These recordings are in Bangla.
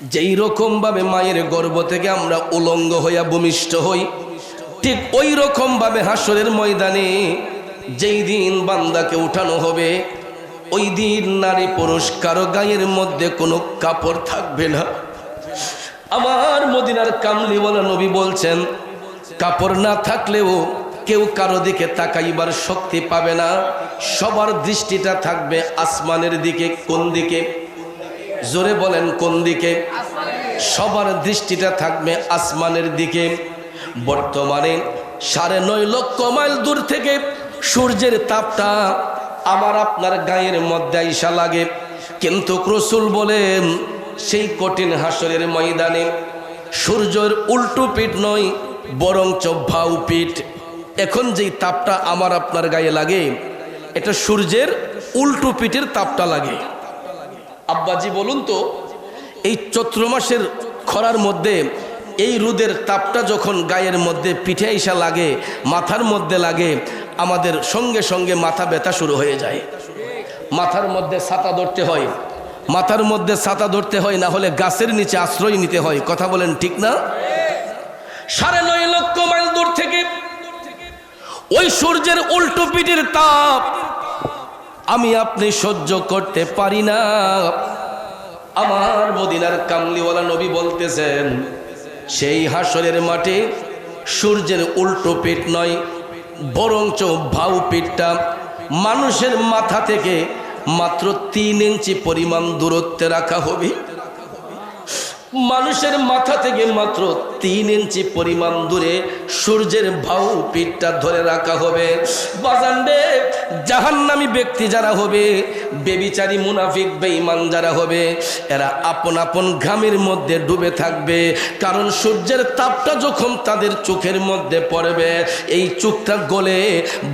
যেই রকম ভাবে মায়ের গর্ভ থেকে আমরা উলঙ্গ হইয়া ভূমিষ্ঠ হই, ঠিক ওই রকম ভাবে হাসরের ময়দানে যেই দিন বান্দাকে উঠানো হবে, ওই দিন নারী পুরুষ কারো গায়ের মধ্যে কোনো কাপড় থাকবে না। আমার মদিনার কামলিওয়ালা নবী বলছেন, কাপড় না থাকলেও কেউ কারো দিকে তাকাইবার শক্তি পাবে না। সবার দৃষ্টিটা থাকবে আসমানের দিকে। কোন দিকে? জোরে বলেন, কোন দিকে? সবার দৃষ্টিটা থাকবে আসমানের দিকে। বর্তমানে 9.5 লক্ষ মাইল দূর থেকে সূর্যের তাপটা আমার আপনার গায়ের মধ্যে আইসা লাগে, কিন্তু রাসূল বলেন সেই কঠিন হাসরের ময়দানে সূর্যের উল্টো পিঠ নয়, বরঞ্চ ভাউ পিঠ। এখন যেই তাপটা আমার আপনার গায়ে লাগে, এটা সূর্যের উল্টো পিঠের তাপটা লাগে। আব্বাজি বলুন তো, এই চৈত্র মাসের খরার মধ্যে এই রোদের তাপটা যখন গায়ের মধ্যে পিঠে আইসা লাগে, মাথার মধ্যে লাগে, আমাদের সঙ্গে সঙ্গে মাথা ব্যথা শুরু হয়ে যায়। মাথার মধ্যে ছাতা ধরতে হয়, মাথার মধ্যে ছাতা ধরতে হয়, না হলে গাছের নিচে আশ্রয় নিতে হয়। কথা বলেন ঠিক না? 9.5 লক্ষ মাইল দূর থেকে ওই সূর্যের উল্টো পিঠের তাপ আমি আপনি সহ্য করতে পারি না। আমার মদিনার কামলিওয়ালা নবী বলতেছেন, সেই হাসরের মাঠে সূর্যের উল্টো পিঠ নয়, বরঞ্চ ভাউ পিঠটা মানুষের মাথা থেকে মাত্র 3 ইঞ্চি পরিমাণ দূরত্বে রাখা হবে। মানুষের মাথা থেকে মাত্র 3 ইঞ্চি পরিমাণ দূরে সূর্যের ভাউ পিঠটা ধরে রাখা হবে। বাজানবে জাহান্নামী ব্যক্তি যারা হবে, বেবিচারী মুনাফিক বেঈমান যারা হবে, এরা আপন আপন ঘামের মধ্যে ডুবে থাকবে। কারণ সূর্যের তাপটা যখন তাদের চোখের মধ্যে পড়বে, এই চোখটা গলে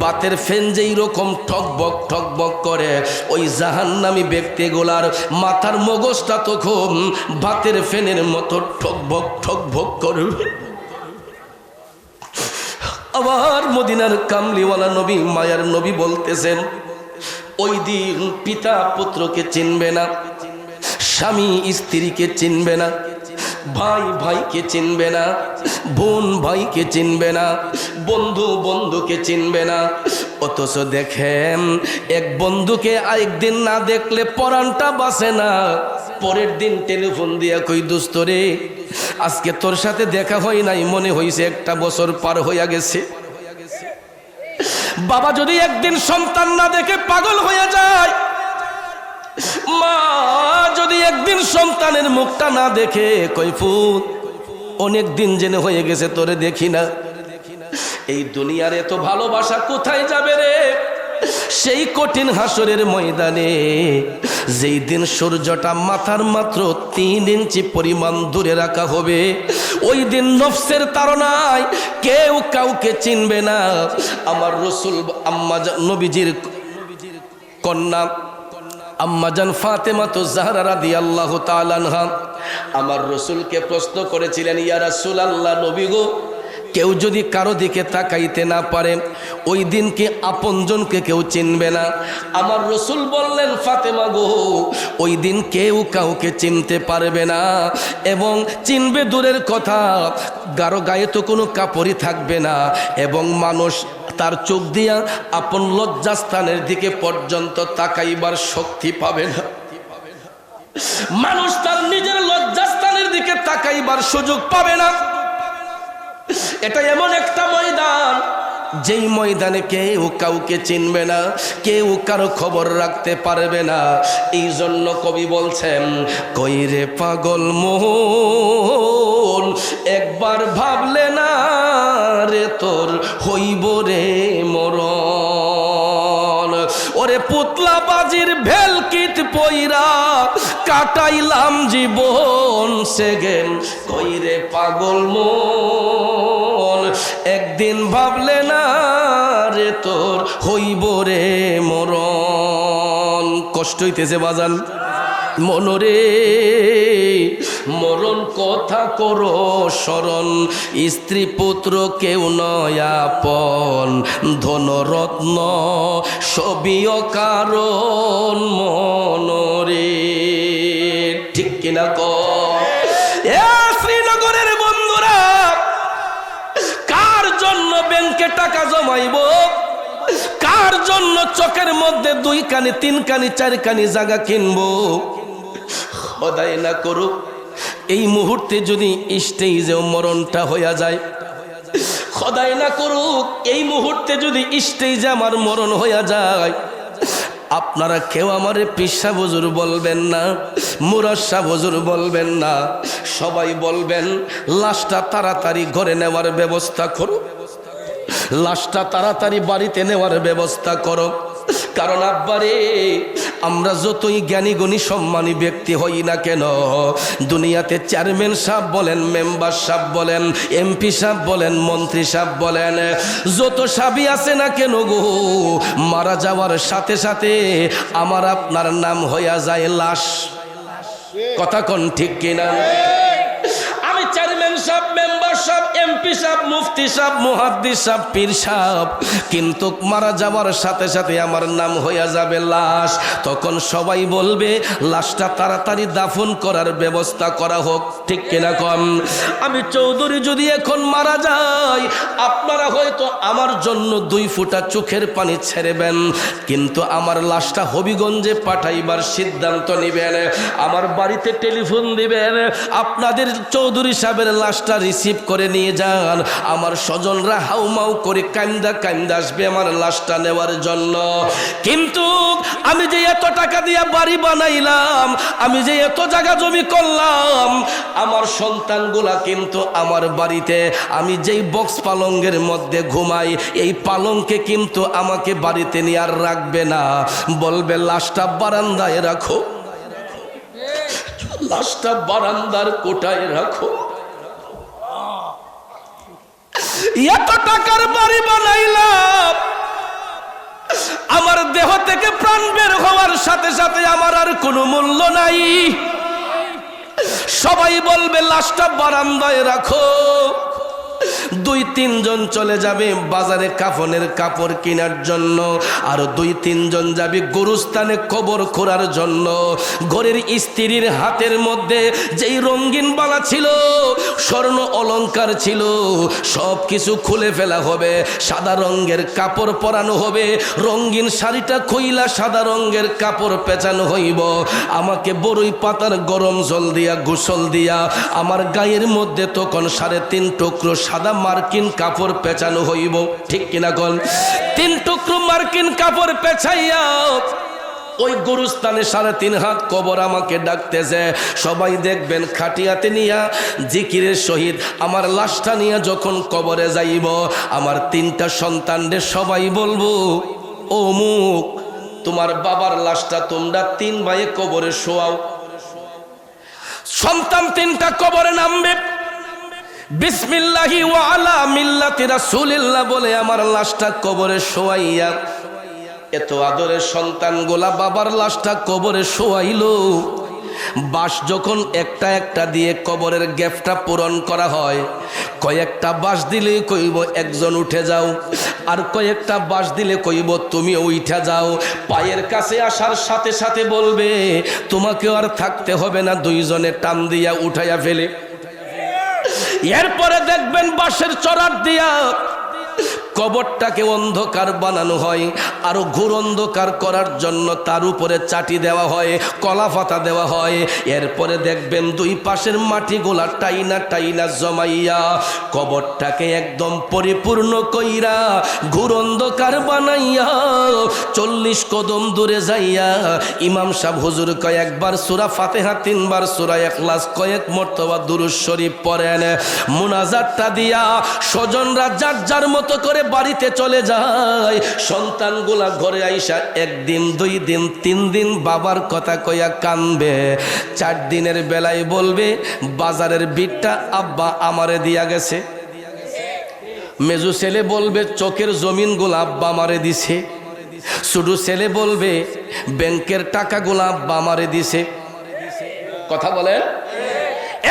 বাতের ফ্যান যেই রকম ঠকবক ঠকবক করে, ওই জাহান্নামী ব্যক্তিগুলার মাথার মগজটা তখন বাতের ফ্যানের মতো ঠকবক ঠকবক করবে। আবার মদিনার কামলিওয়ালা নবী, মায়ার নবী বলতেছেন, ওই দিন পিতা পুত্রকে চিনবে না, স্বামী স্ত্রীকে চিনবে না, ভাই ভাইকে চিনবে না, বোন ভাইকে চিনবে না, বন্ধু বন্ধুকে চিনবে না। অথচ দেখেন, এক বন্ধুকে আরেকদিন না দেখলে পরাণটা বাঁচে না। পরের দিন টেলিফোন দিয়া কই, দোস্ত রে, আজকে তোর সাথে দেখা হয় নাই, মনে হইছে 1 বছর পার হইয়া গেছে। বাবা যদি একদিন সন্তান না দেখে পাগল হয়ে যায়, মা যদি একদিন সন্তানের মুখটা না দেখে কই, ফুত অনেক দিন জেনে হয়ে গেছে তোরে দেখি না। এই দুনিয়ার এত ভালোবাসা কোথায় যাবে রে? সেই কঠিন হাসরের ময়দানে যেই দিন সূর্যটা মাথার মাত্র 3 ইঞ্চি পরিমাণ দূরে রাখা হবে, ওই দিন নফসের তাড়নায় কেউ কাউকে চিনবে না। আমার রাসূল আম্মা নবীজির কন্যা আম্মাজান ফাতেমা তো জাহরা রাদিয়াল্লাহু তাআলা আনহা আমার রাসূলকে প্রশ্ন করেছিলেন, ইয়া রাসূলুল্লাহ, নবী গো, কেউ যদি কারো দিকে তাকাইতে না পারে, ওই দিনকে আপনজনকে কেউ চিনবে না। আমার রাসূল বললেন, ফাতেমা গো, ওই দিন কেউ কাউকে চিনতে পারবে না, এবং চিনবে দূরের কথা, কারো গায়ে তো কোনো কাপড়ই থাকবে না, এবং মানুষ তার চোখ দিয়া আপন লজ্জাস্থানের দিকে পর্যন্ত তাকাইবার শক্তি পাবে না। মানুষ তার নিজের লজ্জাস্থানের দিকে তাকাইবার সুযোগ পাবে না। এটা এমন একটা ময়দান, যেই ময়দানে কেউ কাউকে চিনবে না, কেউ কারো খবর রাখতে পারবে না। এই জন্য কবি বলছেন, কইরে পাগল মোহন, একবার ভাবলে না রে তোর হইব রে মরণ। ওরে পুতলা বাজির ভেলকিত পইরা কাটাইলাম জীবন সেগেন, কইরে পাগল মন, একদিন ভাবলে না রে তোর হইব রে মরণ। কষ্ট হইতেছে বাজান মনরে, মরণ কথা করো স্মরণ, স্ত্রী পুত্র কেউ নয় আপন, ধনরত্ন সবই অকারণ মনরে। ঠিক কিনা কর? এ শ্রীনগরের বন্ধুরা, কার জন্য ব্যাংকে টাকা জমাইব, কার জন্য চোখের মধ্যে 2 কানি 3 কানি 4 কানি জায়গা কিনবো, খোদাই না করুক এই মুহূর্তে যদি স্টেজে মরণটা হইয়া যায়, খোদাই না করুক এই মুহূর্তে যদি স্টেজে আমার মরণ হইয়া যায়, আপনারা কেউ আমারে পিসা হুজুর বলবেন না, মুরাশা হুজুর বলবেন না, সবাই বলবেন লাশটা তাড়াতাড়ি ঘরে নেওয়ার ব্যবস্থা করো, লাশটা তাড়াতাড়ি বাড়িতে নেওয়ার ব্যবস্থা করো। কারণ আব্বারে, আমরা যতই জ্ঞানী গুণী সম্মানী ব্যক্তি হই না কেন, দুনিয়াতে চেয়ারম্যান সাহেব বলেন, মেম্বার সাহেব বলেন, এমপি সাহেব বলেন, মন্ত্রী সাহেব বলেন, যত সাবি আছে না কেন গো, মারা যাওয়ার সাথে সাথে আমার আপনার নাম হইয়া যায় লাশ। কথা কোন ঠিক কিনা? আমি চেয়ারম্যান সাহেব, মেম্বার সাহেব, এমপি সাহেব, মুফতি সাহেব, মুহাদ্দিস সাহেব, পীর সাহেব, কিন্তু মারা যাওয়ার সাথে সাথে আমার নাম হইয়া যাবে লাশ। তখন সবাই বলবে লাশটা তাড়াতাড়ি দাফন করার ব্যবস্থা করা হোক, ঠিক কিনা কম? আমি চৌধুরী যদি এখন মারা যাই, আপনারা হয়তো আমার জন্য 2 ফোঁটা চোখের পানি ছেড়েবেন, কিন্তু আমার লাশটা হবিগঞ্জে পাঠাইবার সিদ্ধান্ত নেবেন, আমার বাড়িতে টেলিফোন দিবেন, আপনাদের চৌধুরী সাহেবের লাশটা রিসিভ করে নিয়ে যান। আমার স্বজনরা হাউমাউ করে কান্দা কান্দা আসবে আমার লাশটা নেওয়ার জন্য। কিন্তু আমি যে এত টাকা দিয়া বাড়ি বানাইলাম, আমি যে এত জায়গা জমি করলাম, আমার সন্তানগুলা কিন্তু আমার বাড়িতে, আমি যেই বক্স পালঙ্গের মধ্যে ঘুমাই, এই পালঙ্কে কিন্তু আমাকে বাড়িতে নিয়ে আর রাখবে না, বলবে লাশটা বারান্দায় রাখো, লাশটা বারান্দার কোটায় রাখো। এত টাকার বাড়ি বানাইলাম, আমার দেহ থেকে প্রাণ বের হওয়ার সাথে সাথে আমার আর কোনো মূল্য নাই, সবাই বলবে লাশটা বারান্দায় রাখো। 2-3 জন চলে যাবে বাজারে কাফনের কাপড় কেনার জন্য, আর 2-3 জন যাবে গোরস্থানে কবর খোঁড়ার জন্য। ঘরের স্ত্রীর হাতের মধ্যে যেই রঙিন বালা ছিল, স্বর্ণ অলংকার ছিল, সব কিছু খুলে ফেলা হবে, সাদা রঙের কাপড় পরানো হবে, রঙিন শাড়িটা খুইলা সাদা রঙের কাপড় পেঁচানো হইব, আমাকে বড়ই পাতার গরম জল দিয়া গোসল দিয়া আমার গায়ের মধ্যে তখন 3.5 টুকরো সাদা মার্কিন কাপড় পেঁচানো হইব, ঠিক কিনা কল? 3 টুকরো মার্কিন কাপড় পেঁচাইয়া ওই গুরুস্থানে 3.5 হাত কবর আমাকে ডাকতেছে। সবাই দেখবেন খাটিয়াতে নিয়া জিকিরের সহিত আমার লাশটা নিয়ে যখন কবরে যাইব, আমার 3টা সন্তানদের সবাই বলবো, ও মুখ, তোমার বাবার লাশটা তোমরা 3 ভাইয়ে কবরে শোয়াও। সন্তান 3টা কবরে নামবে, বিসমিল্লাহি ওয়া আলা মিল্লাতি রাসূলিল্লাহ বলে আমার লাশটা কবরে শোয়াইয়া, এত আদরের সন্তানগুলা বাবার লাশটা কবরে শোয়াইলো। বাঁশ যখন একটা একটা দিয়ে কবরের গ্যাপটা পূরণ করা হয়, কয়েকটা বাঁশ দিলে কইব একজন উঠে যাও, আর কয়েকটা বাঁশ দিলে কইব তুমি উঠে যাও। পায়ের কাছে আসার সাথে সাথে বলবে তোমাকেও আর থাকতে হবে না, 2 জনে টান দিয়া উঠাইয়া ফেলে। এরপরে দেখবেন বাঁশের চড়ার দিয়া কবরটাকে অন্ধকার বানানো হয়, আরো ঘোর অন্ধকার করার জন্য তার উপরে চাটি দেওয়া হয়, কলা পাতা দেওয়া হয়। এরপরে দেখবেন 2 পাশের মাটিগুলা টাইনা টাইনা জমাইয়া কবরটাকে একদম পরিপূর্ণ কইরা ঘোর অন্ধকার বানাইয়া 40 কদম দূরে যাইয়া ইমাম সাহেব হুজুর কয়েকবার সূরা ফাতিহা, 3 বার সূরা ইখলাস, কয়েক মর্তবা দুরূদ শরীফ পড়েন। মুনাজাতটা দিয়া স্বজনরা যার যার মতো করে বাড়িতে চলে যায়। সন্তানগুলা ঘরে আইসা 1 দিন 2 দিন 3 দিন বাবার কথা কইয়া কানবে। 4 দিনের বেলায় বলবে বাজারের বিটটা আব্বা আমারে দিয়া গেছে। মেজু ছেলে বলবে চোখের জমিনগুলা আব্বা আমারে দিছে। ছোট ছেলে বলবে ব্যাংকের টাকাগুলা আব্বা আমারে দিছে। কথা বলেন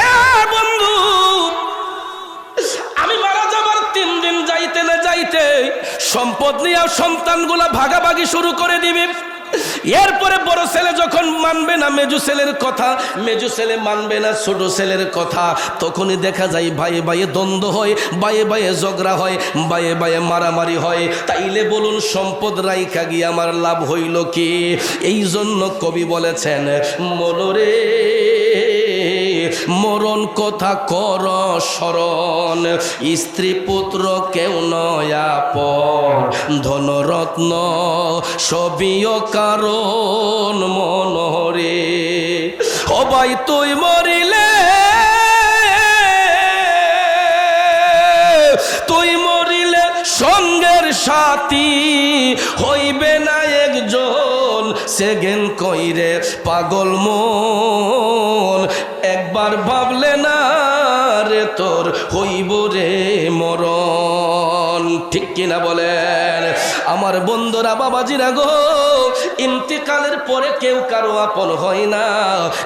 এ বন্ধু, আমি মারা যাবার 3 দিন যাইতে না যাইতে সম্পদ নিয়ে সন্তানগুলা ভাগাভাগি শুরু করে দিবে। এরপরে বড় ছেলে যখন মানবে না মেজু ছেলের কথা, মেজু ছেলে মানবে না ছোট ছেলের কথা, তখনই দেখা যায় ভাইয়ে ভাইয়ে দ্বন্দ্ব হয়, ভাইয়ে ভাইয়ে ঝগড়া হয়, ভাইয়ে ভাইয়ে মারামারি হয়। তাইলে বলুন সম্পদ রাইখা গিয়ে আমার লাভ হইল কি? এই জন্য কবি বলেছেন মনরে মরণ কথা কর স্মরণ, স্ত্রী পুত্র কেউ নয় আপন, ধনরত্ন সবিও কারণ মনরে। ও ভাই তুই মরিলে, তুই মরিলে সঙ্গের সাথী হইবে না একজন, সেগেন কইরে পাগল মন, একবার ভাবলে না রে তোর হইব রে মরণ। ঠিক কিনা বলেন আমার বন্ধুরা, বাবাজিরা গো, ইন্তিকালের পরে কেউ কারো আপন হয় না,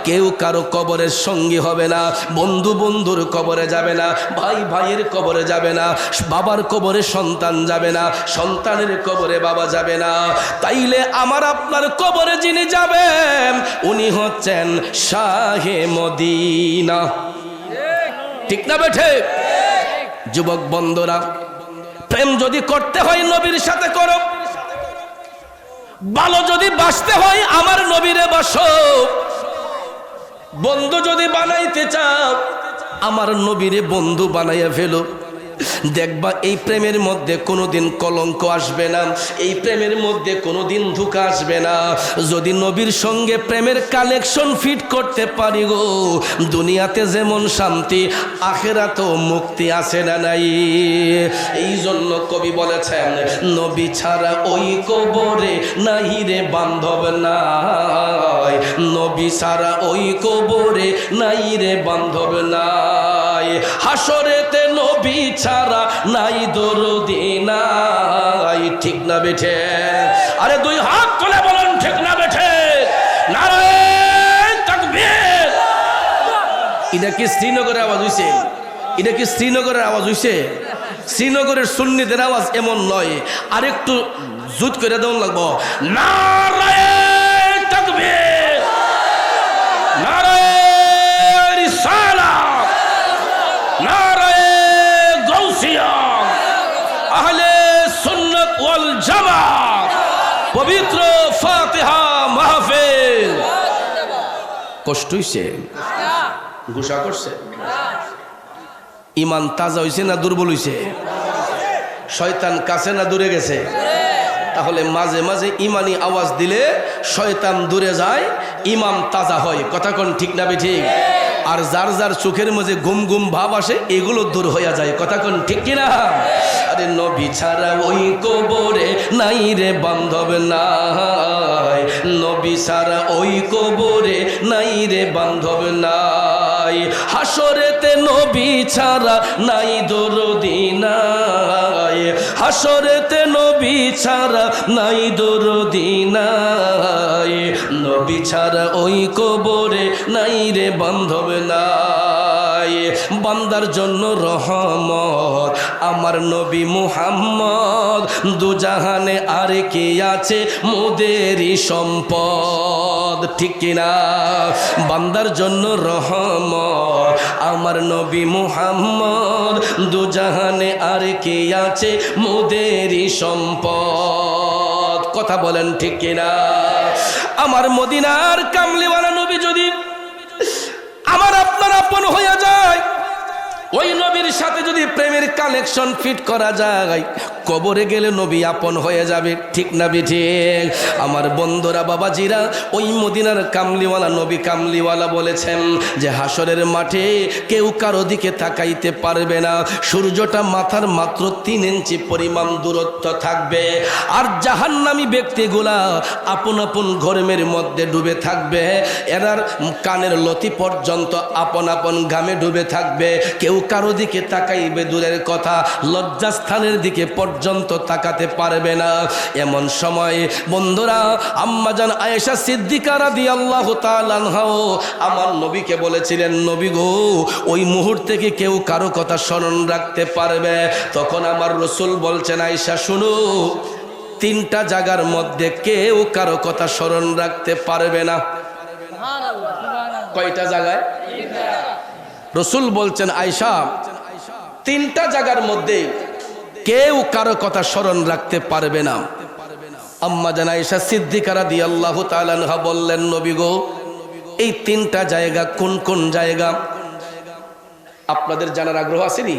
কেউ কারো কবরের সঙ্গী হবে না, বন্ধু বন্ধুর কবরে যাবে না, ভাই ভাইয়ের কবরে যাবে না, বাবার কবরে সন্তান যাবে না, সন্তানের কবরে বাবা যাবে না। তাইলে আমার আপনার কবরে যিনি যাবেন উনি হচ্ছেন শাহে মদিনা। ঠিক না বেঠে? যুবক বন্ধুরা, প্রেম যদি করতে হয় নবীর সাথে করো, ভালো যদি বাসতে হয় আমার নবীরে বাসো, বন্ধু যদি বানাইতে চাও আমার নবীরে বন্ধু বানাইয়া ফেলো। দেখবা এই প্রেমের মধ্যে কোনোদিন কলঙ্ক আসবে না, এই প্রেমের মধ্যে কোনোদিন ধোঁকা আসবে না। যদি নবীর সঙ্গে প্রেমের কালেকশন ফিট করতে পারি গো, দুনিয়াতে যেমন শান্তি আখেরাতেও মুক্তি আছে না নাই? এই জন্য কবি বলেছেন নবী ছাড়া ওই কবরে নাই রে বান্ধব নাই, নবী ছাড়া ওই কবরে নাই রে বান্ধব নাই, হাসরেতে নবী ছাড়া নাই দরদি নাই। ঠিক না বেঠে? আরে দুই হাত তুলে বলেন ঠিক না বেঠে? নারে তাকবীর! এটা কি শ্রীনগরের আওয়াজ হইছে? এটা কি শ্রীনগরের আওয়াজ হইছে? শ্রীনগরের সুন্নিদের আওয়াজ এমন নয়, আরেকটু জুত করে দেওয়া লাগবো। নারে তাকবীর! নারে রিসালাত! নারে গাউসিয়া! আহলে সুন্নাত ওয়াল জামাত! পবিত্র ফাতিহা মাহফিল! কষ্ট হইছে? গুসা করছে? ইমান তাজা হইছে না দুর্বল হইছে? শয়তান কাছে না দূরে গেছে? তাহলে মাঝে মাঝে ইমানি আওয়াজ দিলে শয়তান দূরে যায়, ইমান তাজা হয়। কথা কোন ঠিক না বেঠিক? আর যার যার চোখের মাঝে গুম গুম ভাব আসে এগুলো দূর হইয়া যায়। কথা কোন ঠিক কিনা? আরে নবী ছাড়া ওই কবরে নাই রে বান্ধব নাই, নবী ছাড়া ওই কবরে নাই রে বান্ধব নাই, হাসরেতে নবী ছাড়া নাই দরদি নাই, হাসরেতে নবী ছাড়া নাই দরদি নাই, নবী ছাড়া ওই কবরে নাই রে বান্ধব নাই। বান্দার জন্য রহমত আমার নবী মুহাম্মদ, দুজাহানে আর কে আছে মোদেরই সম্পদ। ঠিক কিনা? বান্দার জন্য রহমত আমার নবী মুহাম্মদ, দুজাহানে আর কে আছে মোদেরই সম্পদ। কথা বলেন ঠিক কিনা? আমার মদিনার কামলিওয়ালা নবী যদি আমার আপনার আপন হইয়া যায়, ওই নবীর সাথে যদি প্রেমের কানেকশন ফিট করা যায়, কবরে গেলে নবী আপন হয়ে যাবে। ঠিক না ঠিক? আমার বন্ধুরা, বাবাজিরা, ওই মদিনার কামলিওয়ালা নবী কামলিওয়ালা বলেছেন যে হাসরের মাঠে কেউ কারো দিকে তাকাইতে পারবে না, সূর্যটা মাথার মাত্র 3 ইঞ্চি পরিমাণ দূরত্ব থাকবে, আর জাহান্নামী ব্যক্তিগুলা আপন আপন ঘর্মের মধ্যে ডুবে থাকবে, এরার কানের লতি পর্যন্ত আপন আপন ঘামে ডুবে থাকবে, কেউ কারো দিকে তাকাইবে দূরের কথা, লজ্জাস্থানের দিকে পর্যন্ত তাকাতে পারবে না। এমন সময় বন্ধুরা আম্মাজান আয়েশা সিদ্দিকা রাদিয়াল্লাহু তাআলা আনহা আমার নবীকে বলেছিলেন, নবী গো, ওই মুহূর্তে কি কেউ কারো কথা স্মরণ রাখতে পারবে? তখন আমার রাসূল বলছেন, আয়েশা শুনো, তিনটা জায়গার মধ্যে কেউ কারো কথা স্মরণ রাখতে পারবে না। কয়টা জায়গায়? রাসূল বলছেন আয়েশা, তিনটা জায়গার মধ্যে কেউ কারো কথা স্মরণ রাখতে পারবে না। আম্মা জান আয়েশা সিদ্দিকা রাদিয়াল্লাহু তাআলা আনহা বললেন, নবী গো, এই তিনটা জায়গা কোন কোন জায়গা? আপনাদের জানার আগ্রহ আছে নি?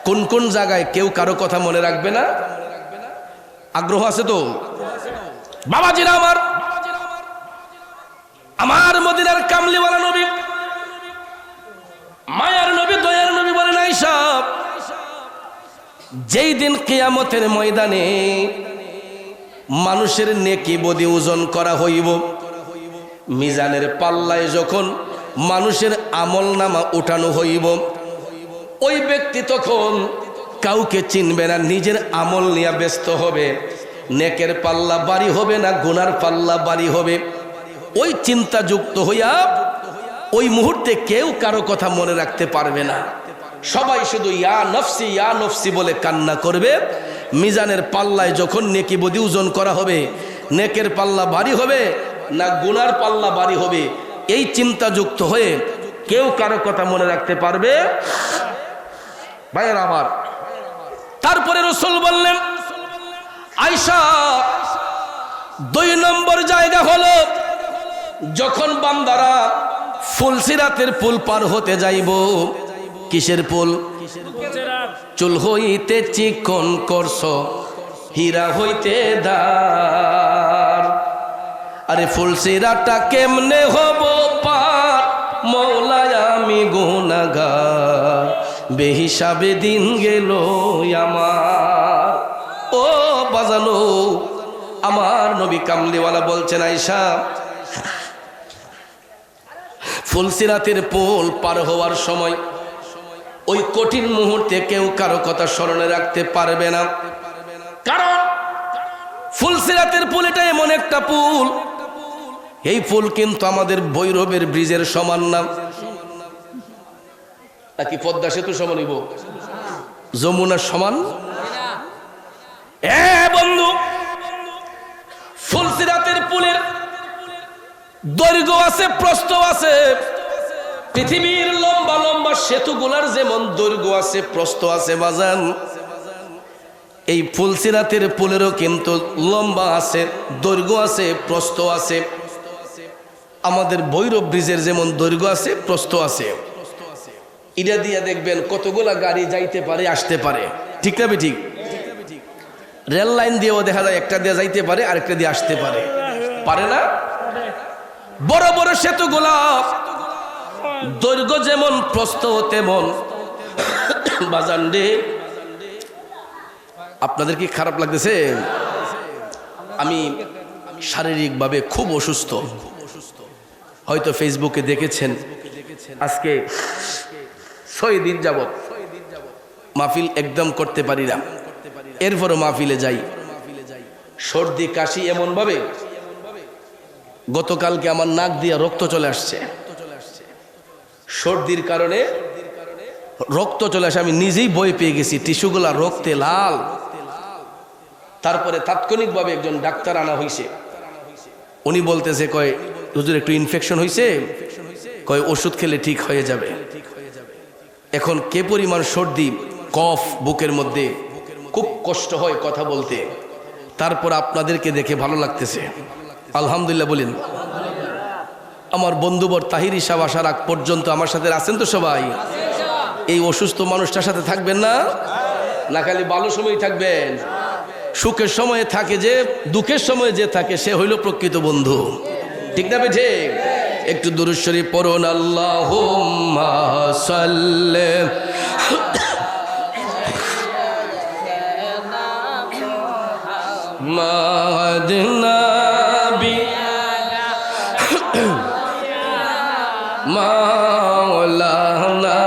কোন কোন জায়গায় কেউ কারো কথা মনে রাখবে না? আগ্রহ আছে তো? বাবাজিরা আমার মদিনার কামলিওয়ালা নবী, মায়ার নবী, দয়ার নবী বলেন, আয়েশা, যেই দিন কিয়ামতের ময়দানে মানুষের নেকি বদি ওজন করা হইব, মিজানের পাল্লায় যখন মানুষের আমল নামা উঠানো হইব, ওই ব্যক্তি তখন কাউকে চিনবে না, নিজের আমল নিয়ে ব্যস্ত হবে। নেকের পাল্লা বাড়ি হবে না গুনার পাল্লা বাড়ি হবে, ওই চিন্তাযুক্ত হইয়া ওই মুহূর্তে কেউ কারো কথা মনে রাখতে পারবে না। সবাই শুধু ইয়া নফসি বলে কান্না করবে। মিজানের পাল্লায় যখন নেকি বদি ওজন করা হবে, নেকের পাল্লা ভারী হবে না গুনার পাল্লা ভারী হবে, এই চিন্তাযুক্ত হয়ে কেউ কারো কথা মনে রাখতে পারবে ভাইয়ের আমার। তারপরে রাসূল বললেন, আয়েশা, 2 নম্বর জায়গা হলো যখন বান্দারা ফুলসিরাতের পুল পার হতে যাইব। কিসের পুল? চুল হইতে চিকন করছ, হীরা হইতে দার। আরে ফুলসিরাতটা কেমনে হব পার, মওলা আমি গুনাহগার, বেহিসাবে দিন গেল আমার। ও বাজানো, আমার নবী কামলিওয়ালা বলছেন, আয়েশা, ফুলসিরাতের পুল পার হওয়ার সময় ওই কঠিন মুহূর্তে কেউ কারো কথা স্মরণে রাখতে পারবে না। কারণ ফুলসিরাতের পুল এটা এমন একটা পুল, এই পুল কিন্তু আমাদের ভৈরবের ব্রিজের সমান না। নাকি পদ্মা সেতু সমান হইব? যমুনার সমান? বন্ধু, ফুলসিরাতের পুলের দৈর্ঘ্য আছে, প্রস্থ আছে। পৃথিবীর লম্বা লম্বা সেতুগুলার যেমন দৈর্ঘ্য আছে, প্রস্থ আছে বাজান, এই ফুলসিরাতের পুলেরও কিন্তু লম্বা আছে, দৈর্ঘ্য আছে, প্রস্থ আছে। আমাদের ভৈরব ব্রিজের যেমন দৈর্ঘ্য আছে, প্রস্থ আছে। এটা দিয়া দেখবেন কতগুলা গাড়ি যাইতে পারে, আসতে পারে, ঠিক না? ঠিক। রেল লাইন দিয়েও দেখা যায় একটা দিয়ে যাইতে পারে, আরেকটা দিয়ে আসতে পারে, পারে না? বড় বড় সেতুগুলা দৈর্ঘ্য যেমন প্রস্থ তেমন। বাজান রে, আপনাদের কি খারাপ লাগতেছে? আমি শারীরিকভাবে খুব অসুস্থ, হয়তো ফেসবুকে দেখেছেন। আজকে 6 দিন যাবত মাহফিল একদম করতে পারি না, এরপরও মাহফিলে যাই। সর্দি কাশি এমন ভাবে, গতকালকে আমার নাক দিয়ে রক্ত চলে আসছে। সর্দির কারণে রক্ত চলে আসে, আমি নিজেই ভয় পেয়ে গেছি, টিস্যুগুলা রক্তে লাল। তারপরে তাৎক্ষণিকভাবে একজন ডাক্তার আনা হয়েছে। উনি বলতেছে, কয় হুজুর একটু ইনফেকশন হয়েছে, কয় ওষুধ খেলে ঠিক হয়ে যাবে। এখন কে পরিমাণ সর্দি, কফ বুকের মধ্যে, খুব কষ্ট হয় কথা বলতে। তারপর আপনাদেরকে দেখে ভালো লাগতেছে, আলহামদুলিল্লাহ বলেন। আমার বন্ধুবর তাহিরি সাহেব আসার আগ পর্যন্ত আমার সাথে আছেন তো সবাই? এই অসুস্থ মানুষটার সাথে থাকবেন না? না খালি ভালো সময় থাকবেন? সুখের সময়ে থাকে যে, দুঃখের সময়ে যে থাকে সে হইল প্রকৃত বন্ধু, ঠিক না? ঠিক। একটু দুরূদ শরীফ পড়ুন। আল্লাহুম্মা সাল্লি মাদিনা মাওলানা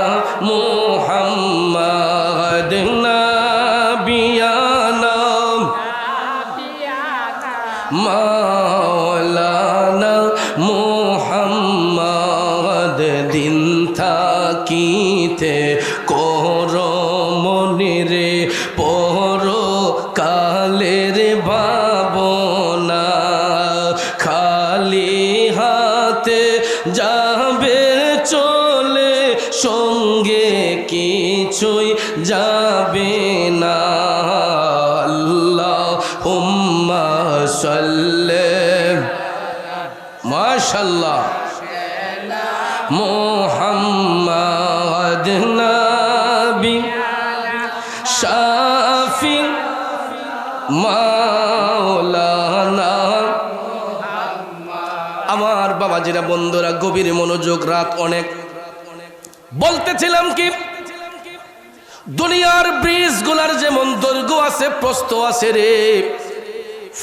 মুহাম্মদ নবিয়ানা মাওলানা মুহাম্মদ দিন থাকিতে কর মনে রে পর কালে সঙ্গে কিছুই যাবে না। আল্লাহুম্মা সাল্লি মাশাআল্লাহ মুহাম্মাদ নবী শাফি মাওলানা। আমার বাবাজিরা, বন্ধুরা, গভীর মনোযোগ, রাত অনেক। বলতেছিলাম কি, দুনিয়ার ব্রিজ গুলার যেমন দৈর্ঘ্য আছে প্রস্থ আছে রে,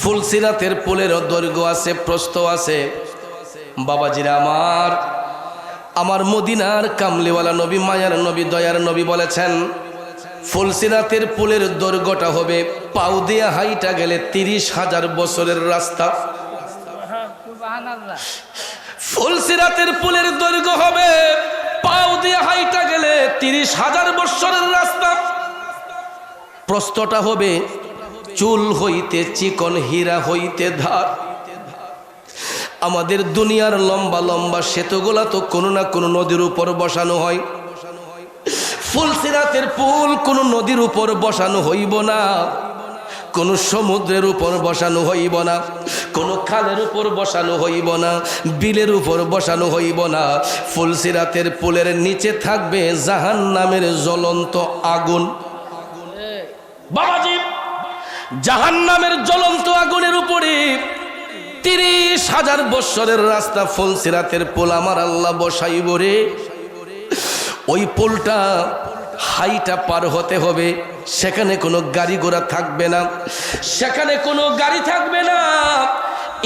ফুলসিরাতের পুলের দৈর্ঘ্য আছে প্রস্থ আছে। বাবাজিরা আমার মদিনার কামলিওয়ালা নবী, মায়ার নবী, দয়ার নবী বলেছেন ফুলসিরাতের পুলের দৈর্ঘ্যটা হবে পাও দিয়া হাইটা গেলে 30,000 বছরের রাস্তা। ফুলসিরাতের পুলের দৈর্ঘ্য হবে পাও দিয়া হাইটা গেলে 30,000 বছরের রাস্তা। প্রস্থটা হবে চুল হইতে চিকন, হীরা হইতে ধার। আমাদের দুনিয়ার লম্বা লম্বা সেতুগুলা তো কোনো না কোনো নদীর উপর বসানো হয়। ফুলসিরাতের পুল কোনো নদীর উপর বসানো হইব না, কোনো সমুদ্রের উপর বসানো হইব না, কোনো খালের উপর বসানো হইব না, বিলের উপর বসানো হইব না। ফুলসিরাতের পুলের নিচে থাকবে জাহান্নামের জ্বলন্ত আগুন। বাবাজি, জাহান্নামের জ্বলন্ত আগুনের উপরে 30,000 বছরের রাস্তা ফুলসিরাতের পুল আমার আল্লাহ বসাইব রে। ওই পুলটা হাইটা পার হতে হবে, সেখানে কোনো গাড়ি ঘোড়া থাকবে না, সেখানে কোনো গাড়ি থাকবে না,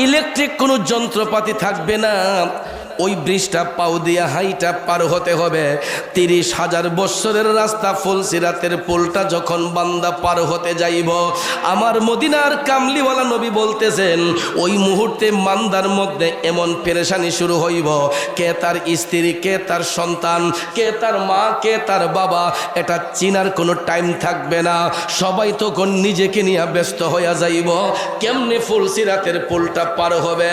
ইলেকট্রিক কোনো যন্ত্রপাতি থাকবে না। ওই ব্রিজটা পাও দিয়া হাইটা পার হতে হবে। 30,000 বছরের রাস্তা ফুলসিরাতের পুলটা যখন বান্দা পার হতে যাইব, আমার মদিনার কামলিওয়ালা নবী বলতেছেন ওই মুহূর্তে বান্দার মধ্যে এমন পেরেশানি শুরু হইব, কে তার স্ত্রী, কে তার সন্তান, কে তার মা, কে তার বাবা, এটা চিনার কোনো টাইম থাকবে না। সবাই তখন নিজেকে নিয়ে ব্যস্ত হইয়া যাইব কেমনে ফুলসিরাতের পুলটা পার হবে।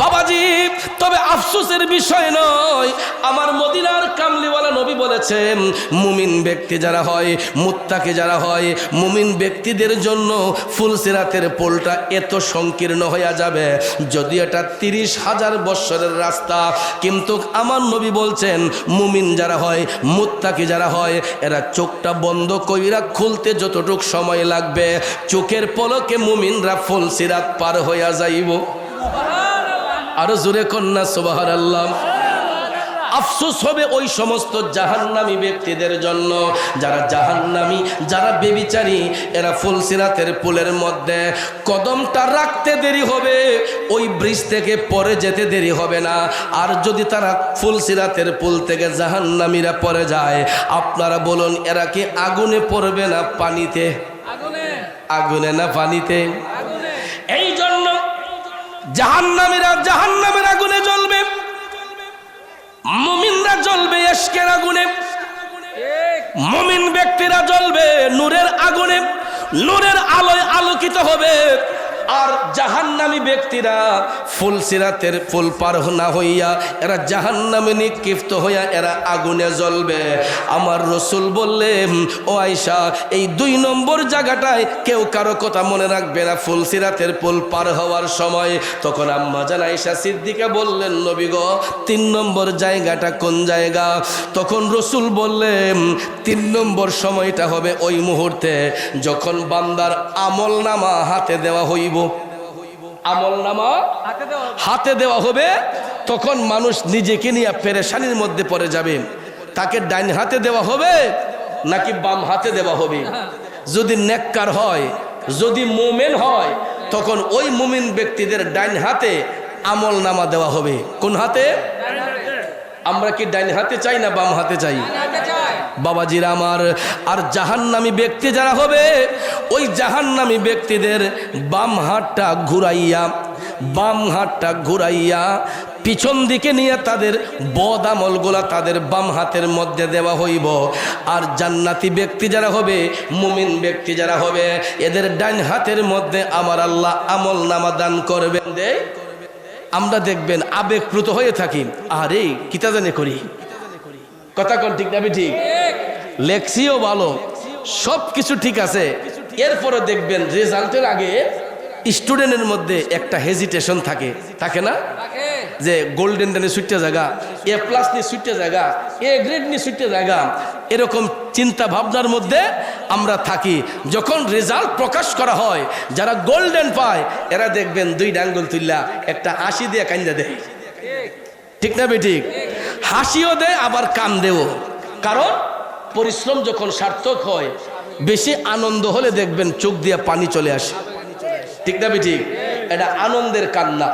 বাবাজি, তবে আফসোসের বিষয় নয়, আমার মদিনার কামলিওয়ালা নবী বলেছেন মুমিন ব্যক্তি যারা হয়, মুত্তাকি যারা হয়, মুমিন ব্যক্তিদের জন্য ফুলসিরাতের পুলটা এত সংকীর্ণ হইয়া যাবে। যদি এটা 30,000 বছরের রাস্তা, কিন্তু আমার নবী বলছেন মুমিন যারা হয়, মুত্তাকি যারা হয়, এরা চোখটা বন্ধ কইরা খুলতে যতটুক সময় লাগবে, চোখের পলকে মুমিনরা ফুলসিরাত পার হইয়া যাইব। আরো জোরে কন্যা সুবহানাল্লাহ। আফসোস হবে ওই সমস্ত জাহান্নামী ব্যক্তিদের জন্য যারা জাহান্নামী, যারা বেবিচারী। এরা ফুলসিরাতের পুলের মধ্যে কদমটা রাখতে দেরি হবে, ওই ব্রিজ থেকে পরে যেতে দেরি হবে না। আর যদি তারা ফুলসিরাতের পুল থেকে জাহান্নামীরা পড়ে যায়, আপনারা বলুন এরা কি আগুনে পড়বে না পানিতে? আগুনে না পানিতে? এই জন্য জাহান্নামীরা জাহান্নামের আগুনে জ্বলবে, মুমিনরা জ্বলবে ইশকের আগুনে, মুমিন ব্যক্তিরা জ্বলবে নূরের আগুনে, নূরের আলোয় আলোকিত হবে। আর জাহান্নামী ব্যক্তিরা ফুলসিরাতের পুল পার না হইয়া এরা জাহান্নামে নিক্ষিপ্ত হইয়া এরা আগুনে জ্বলবে। আমার রসুল বললেন, ও আয়েশা, এই 2 নম্বর জায়গাটায় কেউ কারো কথা মনে রাখবে না ফুলসিরাতের পুল পার হওয়ার সময়। তখন আম্মা জান আয়েশা সিদ্দিকা বললেন, নবী গো, 3 নম্বর জায়গাটা কোন জায়গা? তখন রসুল বললেন 3 নম্বর সময়টা হবে ওই মুহূর্তে যখন বান্দার আমল নামা হাতে দেওয়া হইব। আমল নামা হাতে দেওয়া হবে, তখন মানুষ নিজেকে নিয়ে পেরেশানির মধ্যে পড়ে যাবে। তাকে ডাইন হাতে দেওয়া হবে নাকি বাম হাতে দেওয়া হবে? যদি নেককার হয়, যদি মুমিন হয়, তখন ওই মুমিন ব্যক্তিদের ডাইন হাতে আমল নামা দেওয়া হবে। কোন হাতে? আমরা কি ডাইন হাতে চাই না বাম হাতে চাই? বাবাজিরা আমার, আর জাহান্নামী ব্যক্তি যারা হবে, ওই জাহান্নামী ব্যক্তিদের বাম হাতটা ঘুরাইয়া পিছন দিকে নিয়ে তাদের বদ আমলগুলা তাদের বাম হাতের মধ্যে দেওয়া হইব। আর জান্নাতি ব্যক্তি যারা হবে, মুমিন ব্যক্তি যারা হবে, এদের ডান হাতের মধ্যে আমার আল্লাহ আমল নামা দান করবেন। আমরা দেখবেন আবেগপ্রুত হয়ে থাকি, আরে কিতা জানে করি, কথা কোন ঠিক না ঠিক? লেখছিও ভালো, সব কিছু ঠিক আছে, এরপরে দেখবেন রেজাল্টের আগে স্টুডেন্টের মধ্যে একটা হেজিটেশন থাকে, থাকে না? যে গোল্ডেন ডানে সুইটটা জায়গা, এ প্লাস নিয়ে সুইটটা জায়গা, এ গ্রেড নিয়ে সুইটটা জায়গা, এরকম চিন্তা ভাবনার মধ্যে আমরা থাকি। যখন রেজাল্ট প্রকাশ করা হয়, যারা গোল্ডেন পায় এরা দেখবেন দুই ডাঙ্গুল তুল্লা একটা হাসি দিয়ে কান্দা দেয়, ঠিক না বেঠিক? হাসিও দেয় আবার কান্দেও, কারণ পরিশ্রম যখন সার্থক হয়, বেশি আনন্দ হলে দেখবেন চোখ দিয়ে পানি চলে আসে, ঠিক না বেঠিক? এটা আনন্দের কান্না।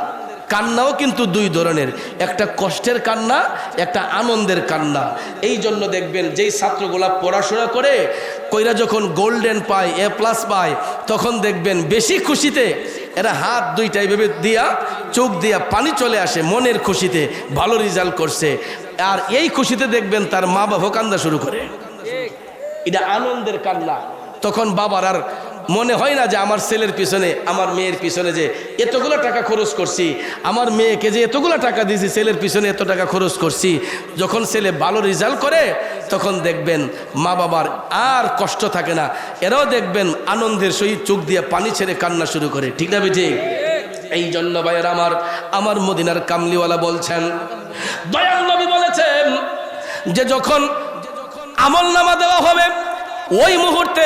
কান্নাও কিন্তু দুই ধরনের, একটা কষ্টের কান্না, একটা আনন্দের কান্না। এই জন্য দেখবেন যেই ছাত্রগুলা পড়াশোনা করে কইরা যখন গোল্ডেন পায়, এ প্লাস পায়, তখন দেখবেন বেশি খুশিতে এরা হাত দুইটাই ভেবে দিয়া চোখ দিয়া পানি চলে আসে মনের খুশিতে, ভালো রেজাল্ট করছে। আর এই খুশিতে দেখবেন তার মা বাবা কান্দা শুরু করে, এটা আনন্দের কান্না। তখন বাবার আর মনে হয় না যে আমার ছেলের পিছনে, আমার মেয়ের পিছনে যে এতগুলো টাকা খরচ করছি, আমার মেয়েকে যে এতগুলো টাকা দিয়েছি, ছেলের পিছনে এত টাকা খরচ করছি। যখন ছেলে ভালো রেজাল্ট করে তখন দেখবেন মা বাবার আর কষ্ট থাকে না, এরাও দেখবেন আনন্দের সহিত চোখ দিয়ে পানি ছেড়ে কান্না শুরু করে, ঠিক না বেঠি? এই জন্য ভাইয়ের আমার মদিনার কামলিওয়ালা বলছেন, দয়াল নবী বলেছেন যে যখন আমলনামা দেওয়া হবে ওই মুহূর্তে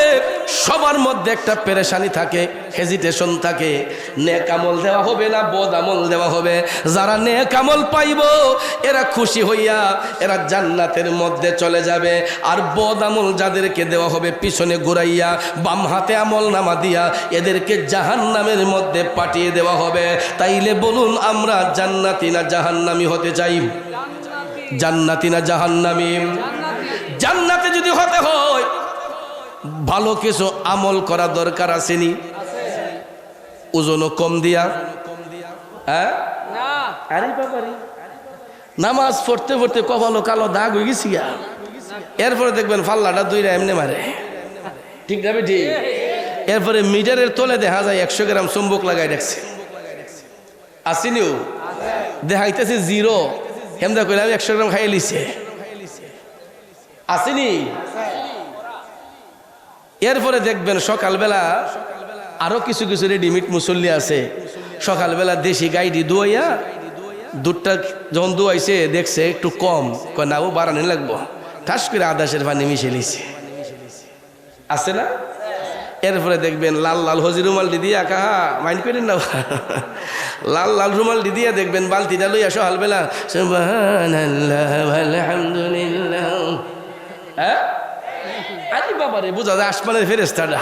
সবার মধ্যে একটা পেরেশানি থাকে, হেজিটেশন থাকে। নেক আমল দেওয়া হবে না বদ আমল দেওয়া হবে? যারা নেক আমল পাইব এরা খুশি হইয়া এরা জান্নাতের মধ্যে চলে যাবে, আর বদ আমল যাদেরকে দেওয়া হবে পিছনে ঘুরাইয়া বাম হাতে আমল নামা দিয়া এদেরকে জাহান্নামের মধ্যে পাঠিয়ে দেওয়া হবে। তাইলে বলুন আমরা জান্নাতি না জাহান্নামী হতে চাই? জান্নাতি না জাহান্নামী? জান্নাতে যদি হতে হয় ভালো কিছু আমল করা দরকার আসেনি? ওজনও কম দিয়া, হ্যাঁ? আরে বাবারে, নামাজ পড়তে পড়তে কপালও কালো দাগ হয়ে গেছি, এরপরে দেখবেন ফাল্লাটা দুইটা এমনি মারে, ঠিক না বেঠি? এরপরে মিটারের তলে দেখা যায় 100 গ্রাম চুম্বক লাগাই রাখছে, আসেনিও? দেখাইতেছে জিরো, হেমদা কইলে আমি 100 গ্রাম খাইয়ে লিছে, আসেনি? এরপরে দেখবেন সকালবেলা আরো কিছু কিছু রেডিমেড মুসল্লি আছে, সকালবেলা দেশি গাইডি দুয়াইয়া দুধটা যখন দুয়াইছে দেখছে একটু কম, কয় না ও বাড়ানো লাগবো, ঠাস করে আদাসের পানি মিশে লিছে, আছে না? এরপরে দেখবেন লাল লাল হজি রুমাল দিয়ে কাহা মাইন্ড করেন না, লাল লাল রুমাল দিয়ে দেখবেন বালতিটা লইয়া সকালবেলা সুবহানাল্লাহ আলহামদুলিল্লাহ, হ্যাঁ? আরে বাবারে, বোঝা যায় আসমানের ফেরেশতাটা।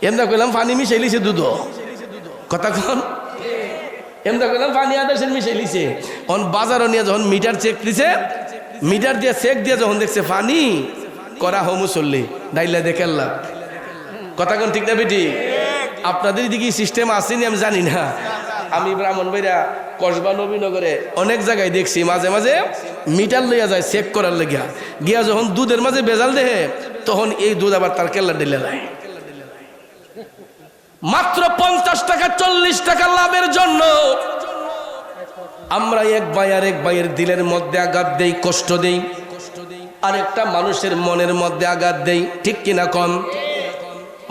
এমদা কইলাম পানি মিশাই লিছে দুধ, কথা কন? এমদা কইলাম পানি আদাসের মিশাই লিছে। অন বাজারও নিয়ে যখন মিটার চেক দিছে, মিটার দিয়ে চেক দিয়ে যখন দেখছে পানি করা হো মুসল্লি ডাইলা দেখেল্লা, কথা কন ঠিক না বেটি? আপনাদের দিকে সিস্টেম আসেনি আমি জানি না, আমি ব্রাহ্মণবাড়িয়া কসবা নবীনগরে অনেক জায়গায় দেখছি মাঝে মাঝে মিটার লইয়া যায় চেক করার লেগিয়া, গিয়া যখন দুধের মাঝে বেজাল দেহে তখন এই দুধ আবার তার কেল্লা ঢেলে দেয়। মাত্র 50 টাকা 40 টাকা লাভের জন্য আমরা এক ভাই আর এক ভাইয়ের দিলের মধ্যে আঘাত দেই, কষ্ট দেই, আরেকটা মানুষের মনের মধ্যে আঘাত দেই, ঠিক কিনা কন?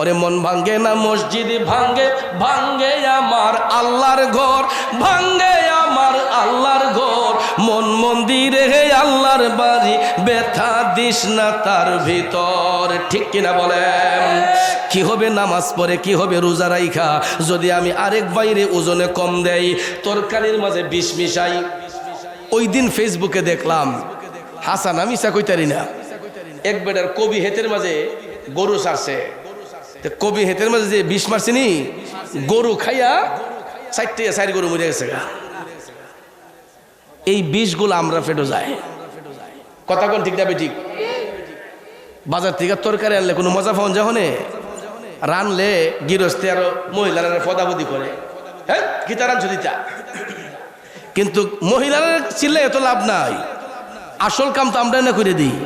ওরে মন ভাঙ্গে না মসজিদ ভাঙ্গে, ভাঙ্গে আমার আল্লাহর ঘর, ভাঙ্গে আমার আল্লাহর ঘর, মন মন্দিরে হে আল্লাহর বাড়ি, ব্যথা দিস না তার ভিতর, ঠিক কিনা বলেন? কি হবে নামাজ পড়ে, কি হবে রোজা রাইখা যদি আমি আরেক বাইরে ওজনে কম দেই, তরকারির মাঝে বিষ মিশাই? ওই দিন ফেসবুকে দেখলাম, হাসান আমি ইচ্ছা কইতারি না, এক বেটার কবি হেতের মাঝে গরু ছাড়ছে, কবি হেতের মাঝে যে বিষ মারছিনি, গরু খাইয়া 4 গরু মরে গেছে। এই বিষগুলো আমরা ফেটো যায়, কথা কোন ঠিক না বেঠিক? বাজার থেকে তরকারি আনলে কোনো মজা পাওয়া যখন রানলে গৃহস্থে আরো মহিলারা পদাবদি করে, হ্যাঁ গীতা রান দিতা, কিন্তু মহিলারা ছিল এত লাভ নাই, আসল কাম তো আমরা না করে দিই।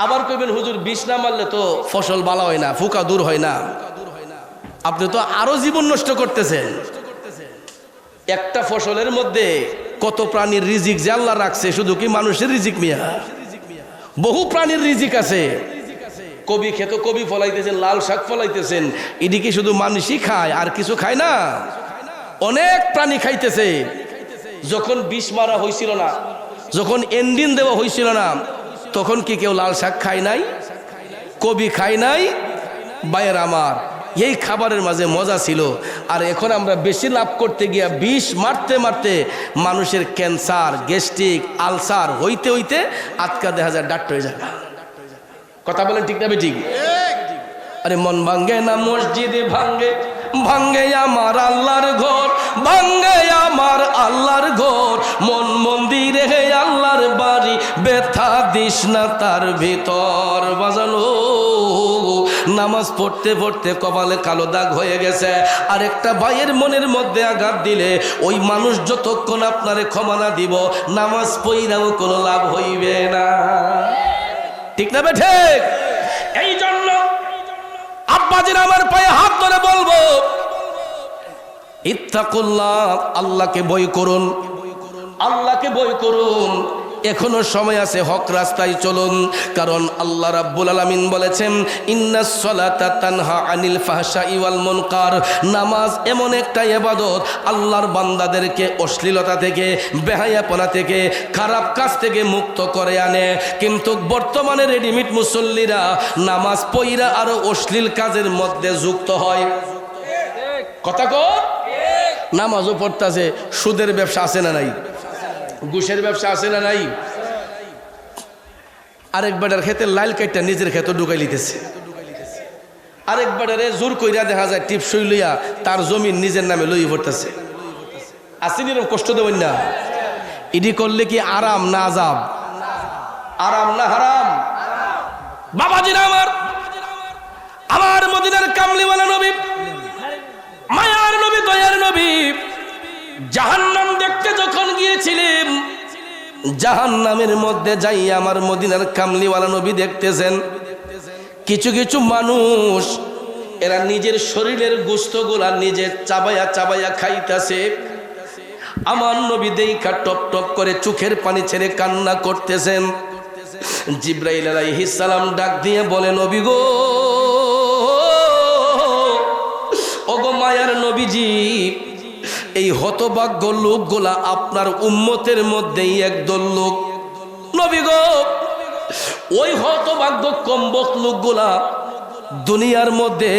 আবার কইবেন হুজুর বিষ না মারলে তো ফসল ভালো হয় না, ফুকা দূর হয় না, আপনি তো আরো জীবন নষ্ট করতেছেন। একটা ফসলের মধ্যে কত প্রাণীর রিজিক যে আল্লাহ রাখছে, শুধু কি মানুষের রিজিক মিয়া? বহু প্রাণীর রিজিক আছে। কবি খেত কবি ফলাইতেছেন, লাল শাক ফলাইতেছেন, এদিকে শুধু মানুষই খায় আর কিছু খায় না? অনেক প্রাণী খাইতেছে। যখন বিষ মারা হয়েছিল না, যখন এন্ডিন দেওয়া হয়েছিল না, তখন কি কেউ লাল শাক খায় নাই? কবি খায় নাই? ভাইয়ের আমার, এই খাবারের মাঝে মজা ছিল। আর এখন আমরা বেশি লাভ করতে গিয়া বিষ মারতে মারতে মানুষের ক্যান্সার, গ্যাস্ট্রিক, আলসার হইতে হইতে আজকা দেখা যায় ডাক্তার হয়ে যায়। কথা বলেন ঠিক না বেঠিক? আরে মন ভাঙ্গে না মসজিদ ভাঙ্গে, ভাঙ্গে আমার আল্লাহর ঘর, ভাঙ্গে আমার আল্লাহর ঘর, মন মন্দিরে হে আল্লাহর বাড়ি, ব্যথা দিস না তার ভিতর। বাজানো নামাজ পড়তে পড়তে কপালে কালো দাগ হয়ে গেছে, আরেকটা ভাইয়ের মনের মধ্যে আঘাত দিলে ওই মানুষ যতক্ষণ আপনারে ক্ষমা না দিব, নামাজ পড়াও কোনো লাভ হইবে না। ঠিক না বেঠে? এই জন্য আব্বাজির আমার পায়ে হাত ধরে বলবো, ইত্তাকুল্লাহ, আল্লাহকে ভয় করুন, আল্লাহকে ভয় করুন। এখনো সময় আছে, হক রাস্তায় চলুন। কারণ আল্লাহ রাব্বুল আলামিন বলেছেন, ইন্নাস সালাতা তানহা আনিল ফাহশাই ওয়াল মুনকার। নামাজ এমন একটা ইবাদত, আল্লাহর বান্দাদেরকে অশ্লীলতা থেকে, বেহায়াপনা থেকে, খারাপ কাজ থেকে মুক্ত করে আনে। কিন্তু বর্তমানে রেডিমেড মুসল্লিরা নামাজ পড়া আরো অশ্লীল কাজের মধ্যে যুক্ত হয়। কথা কও, নামাজও পড়তেছে, সুদের ব্যবসা আছে না নাই? ঘুষের ব্যবসা আছে না নাই? আরেক বেটার খেতে লাইল কাইটটা নিজের খেতে ঢুকাই লিতেছে, আরেক বেটারে জোর কইরা দেখা যায় টিপসই লইয়া তার জমি নিজের নামে লই পড়তেছে। আসেনি এরকম কষ্ট দেবেন না? ইডি করলে কি আরাম না আযাব? আরাম না হারাম? বাবাজিরা আমার, আমার মদিনার কামলিওয়ালা নবী, মায়ার নবী, দয়ার নবী, জাহান্নাম দেখতে যখন গিয়েছিলেন, জাহান্নামের মধ্যে যাই আমার মদিনার কামলিওয়ালা নবী দেখতেছেন কিছু কিছু মানুষ, এরা নিজের শরীরের গোশতগুলা নিজে চাবায়া চাবায়া খাইতেছে। আমার নবী দেখা টপ টপ করে চোখের পানি ছেড়ে কান্না করতেছেন। জিবরাইল আলাইহিস সালাম ডাক দিয়ে বলে, নবী গো, ওগো মায়ার নবীজি, এই হতভাগ্য লোকগুলা আপনার উম্মতের মধ্যেই একদল লোক। নবী গো, ওই হতভাগ্য কমবক লোকগুলা দুনিয়ার মধ্যে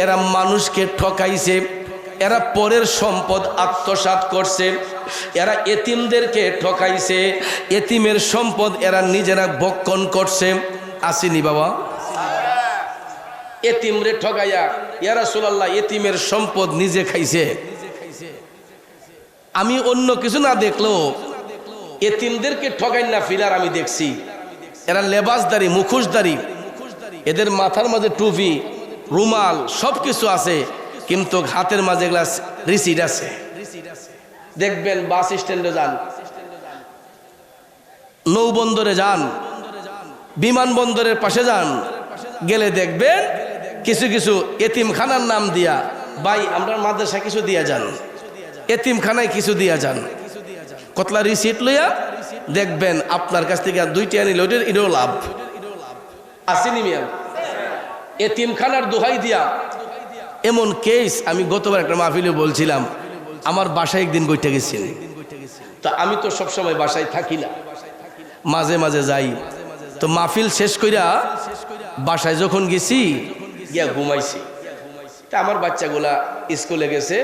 এরা মানুষকে ঠকাইছে, এরা পরের সম্পদ আত্মসাৎ করছে, এরা এতিমদেরকে ঠকাইছে, এতিমের সম্পদ এরা নিজেরা ভক্ষণ করছে। আসেনি বাবা? এতিমরে ঠকাইয়া, ইয়া রাসূলুল্লাহ, এতিমের সম্পদ নিজে খাইছে। আমি অন্য কিছু না দেখলেও এতিমদেরকে ঠকাই না ফিলার আমি দেখছি। এরা লেবাসদারি, মুখোশদারি, এদের মাথার মাঝে টুপি, রুমাল সব কিছু আছে, কিন্তু হাতের মাঝে গ্লাস রিসিট আছে। দেখবেন বাস স্ট্যান্ডে যান, নৌবন্দরে যান, বিমানবন্দরের পাশে যান, গেলে দেখবেন কিছু কিছু এতিমখানার নাম দিয়া, ভাই আমরা মাদ্রাসা কিছু দিয়া যান, এতিমখানায় কিছু দিয়া যান, কতলা রিসিট লইয়া দেখবেন আপনার কাছ থেকে 2টি আনিল, এটাও লাভ। আসেনি মিয়া? এতিমখানার দোহাই দিয়া এমন কেস আমি গতবার একটা মাহফিলে বলছিলাম, আমার বাসায় একদিন গইটা গেছি। তা আমি তো সবসময় বাসায় থাকি না, মাঝে মাঝে যাই। তো মাহফিল শেষ কইরা বাসায় যখন গেছি, গিয়া ঘুমাইছি। তা আমার বাচ্চাগুলা স্কুলে গেছে,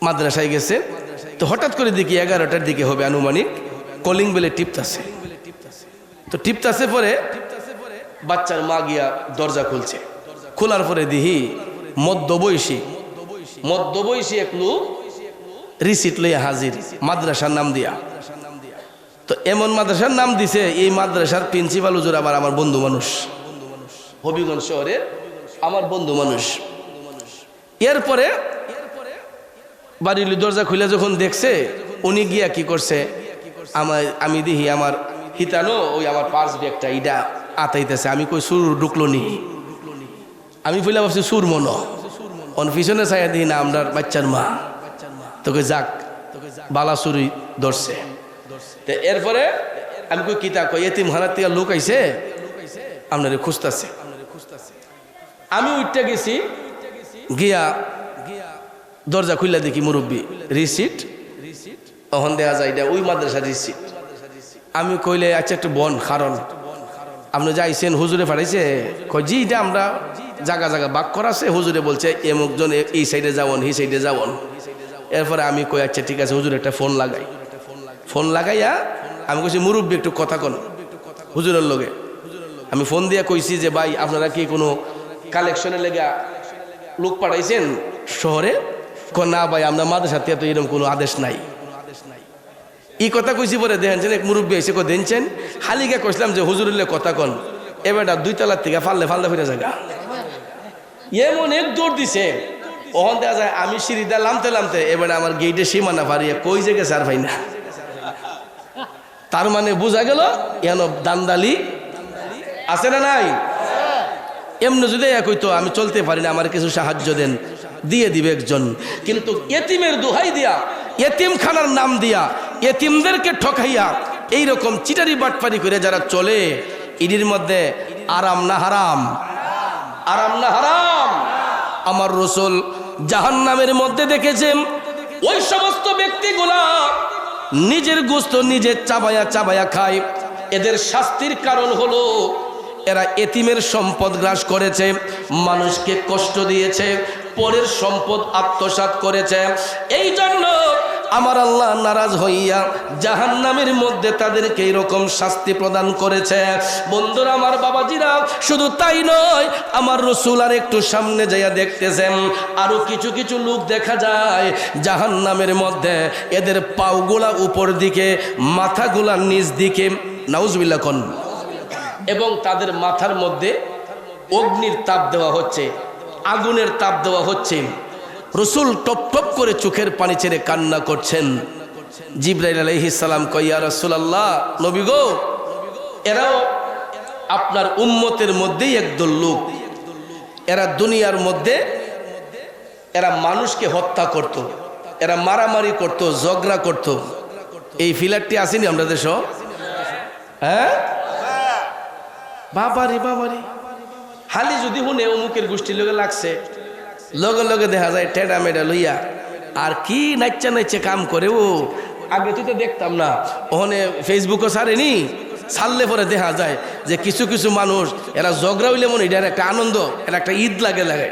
মাদ্রাসায় গেছে। তো হঠাৎ করে দেখি 11টার দিকে হবে আনুমানিক, কলিং বেলে টিপতাছে। তো টিপতাছে পরে বাচ্চার মা গিয়া দরজা খুলছে। খোলার পরে দিহি মধ্যবয়সী এক লোক রিসিট লইয়া হাজির, মাদ্রাসার নাম দিয়া। তো এমন মাদ্রাসার নাম দিছে, এই মাদ্রাসার প্রিন্সিপাল হুজুর আবার আমার বন্ধু মানুষ, হবিগঞ্জ শহরের আমার বন্ধু মানুষ। এরপরে বাড়ির দরজা খুলে যখন দেখছে, উনি গিয়া কি করছে, আমি দেখি আমার হিতানো ওই আমার পার্স ব্যাগটা ইটা আতাইতেছে। আমি কই সুর ঢুকলো নি? আমি বলে ভাবছি সুর মনো, অন পিছনে চাইয়া দিই না, আমরা বাচ্চার মা। তোকে যাক বালাসুরি ধরছে। তো এরপরে আমি কই কিতা কই এতিমখানার থেকে লোক আইছে আপনারে খুঁজতেছে। আমি উঠতে গেছি, গিয়া দরজা খুললা দেখি মুরব্বী রিসিট, তখন দেখা যায় এটা ওই মাদ্রাসার রিসিট। আমি কইলে আচ্ছা একটু বন, কারণ আপনি যাইছেন হুজুরে পাঠাইছে? কই জি, এটা আমরা জায়গা জায়গা বাক করা আছে, হুজুরে বলছে এমুকজন এই সাইডে যাবন, এই সাইডে যাবন। এরপরে আমি কই আচ্ছা ঠিক আছে, হুজুর একটা ফোন লাগাই। ফোন লাগাইয়া আমি কইছি মুরব্বী একটু কথা কন হুজুরের লগে। আমি ফোন দিয়া কইছি যে ভাই আপনারা কি কোনো কালেকশনের লেগা লোক পাঠাইছেন শহরে? না ভাই, আমরা মাদ্রাসা থেকে তো এরকম কোনো আদেশ নাই। এই কথা কইছি পরে দেখেন এক মুরব্বী এসে দেনছেন, হালিকে কইছিলাম যে হুজুরের কথা কন, এবারটা 2 তলার থেকে ফাললে ফিরে জায়গা এমন এক দৌড় দিছে। ওখান দেখা যায় আমি সিঁড়িটা লামতে লামতে এবারে আমার গেইটে সীমানা ফারিয়ে কই যে গেছে আর ভাই না। তার মানে বোঝা গেল এন দান্দালি আছে না নাই? এমনি যদি কইতো আমি চলতে পারি না, আমার কিছু সাহায্য দেন, দিয়ে দিবে একজন। কিন্তু এতিমের দোহাই দিয়া, এতিমখানার নাম দিয়া, এতিমদেরকে ঠকাইয়া এইরকম চিটারি বাটপারি করে যারা চলে, এর মধ্যে আরাম না হারাম? আরাম না হারাম? আমার রাসূল জাহান্নামের মধ্যে দেখেছেন ওই সমস্ত ব্যক্তিগুলা নিজের গোশত নিজে চাবায়া চাবায়া খায়। এদের শাস্তির কারণ হলো এরা এতিমের সম্পদ গ্রাস করেছে, মানুষকে কষ্ট দিয়েছে, পরের সম্পদ আত্মসাৎ করেছে। এই জন্য আমার আল্লাহ নারাজ হইয়া জাহান্নামের মধ্যে তাদেরকে এইরকম শাস্তি প্রদান করেছে। বন্ধুরা আমার, বাবাজিরা, শুধু তাই নয়, আমার রাসূল আর একটু সামনে যাইয়া দেখতেছেন আরো কিছু কিছু লোক দেখা যায় জাহান্নামের মধ্যে, এদের পাওগুলা উপর দিকে, মাথাগুলা নিচ দিকে, নাউজুবিল্লাহ কোন, এবং তাদের মাথার মধ্যে অগ্নির তাপ দেওয়া হচ্ছে, আগুনের তাপ দেওয়া হচ্ছে। রাসূল টপ টপ করে চোখের পানি ছেড়ে কান্না করছেন। জিবরাইল আলাইহিস সালাম কয়, ইয়া রাসূলুল্লাহ, নবী গো, এরাও আপনার উম্মতের মধ্যেই একদল লোক, এরা দুনিয়ার মধ্যে এরা মানুষকে হত্যা করত, এরা মারামারি করত, ঝগড়া করত। এই ফিলারটি আসেনি আমরা দেশ? হ্যাঁ বাবারি বাবারি, হালি যদি হুনে অমুকের গোষ্ঠীর লোকে লাগছে, লগে লগে দেখা যায় টেডা মেডা লইয়া আর কি নাচা নাচে কাম করে। ও আগে তুই তো দেখতাম না, ওখানে ফেসবুকও ছাড়েনি, ছাড়লে পরে দেখা যায় যে কিছু কিছু মানুষ এরা ঝগড়া হইলে মনে এটার একটা আনন্দ, এরা একটা ঈদ লাগে লাগে,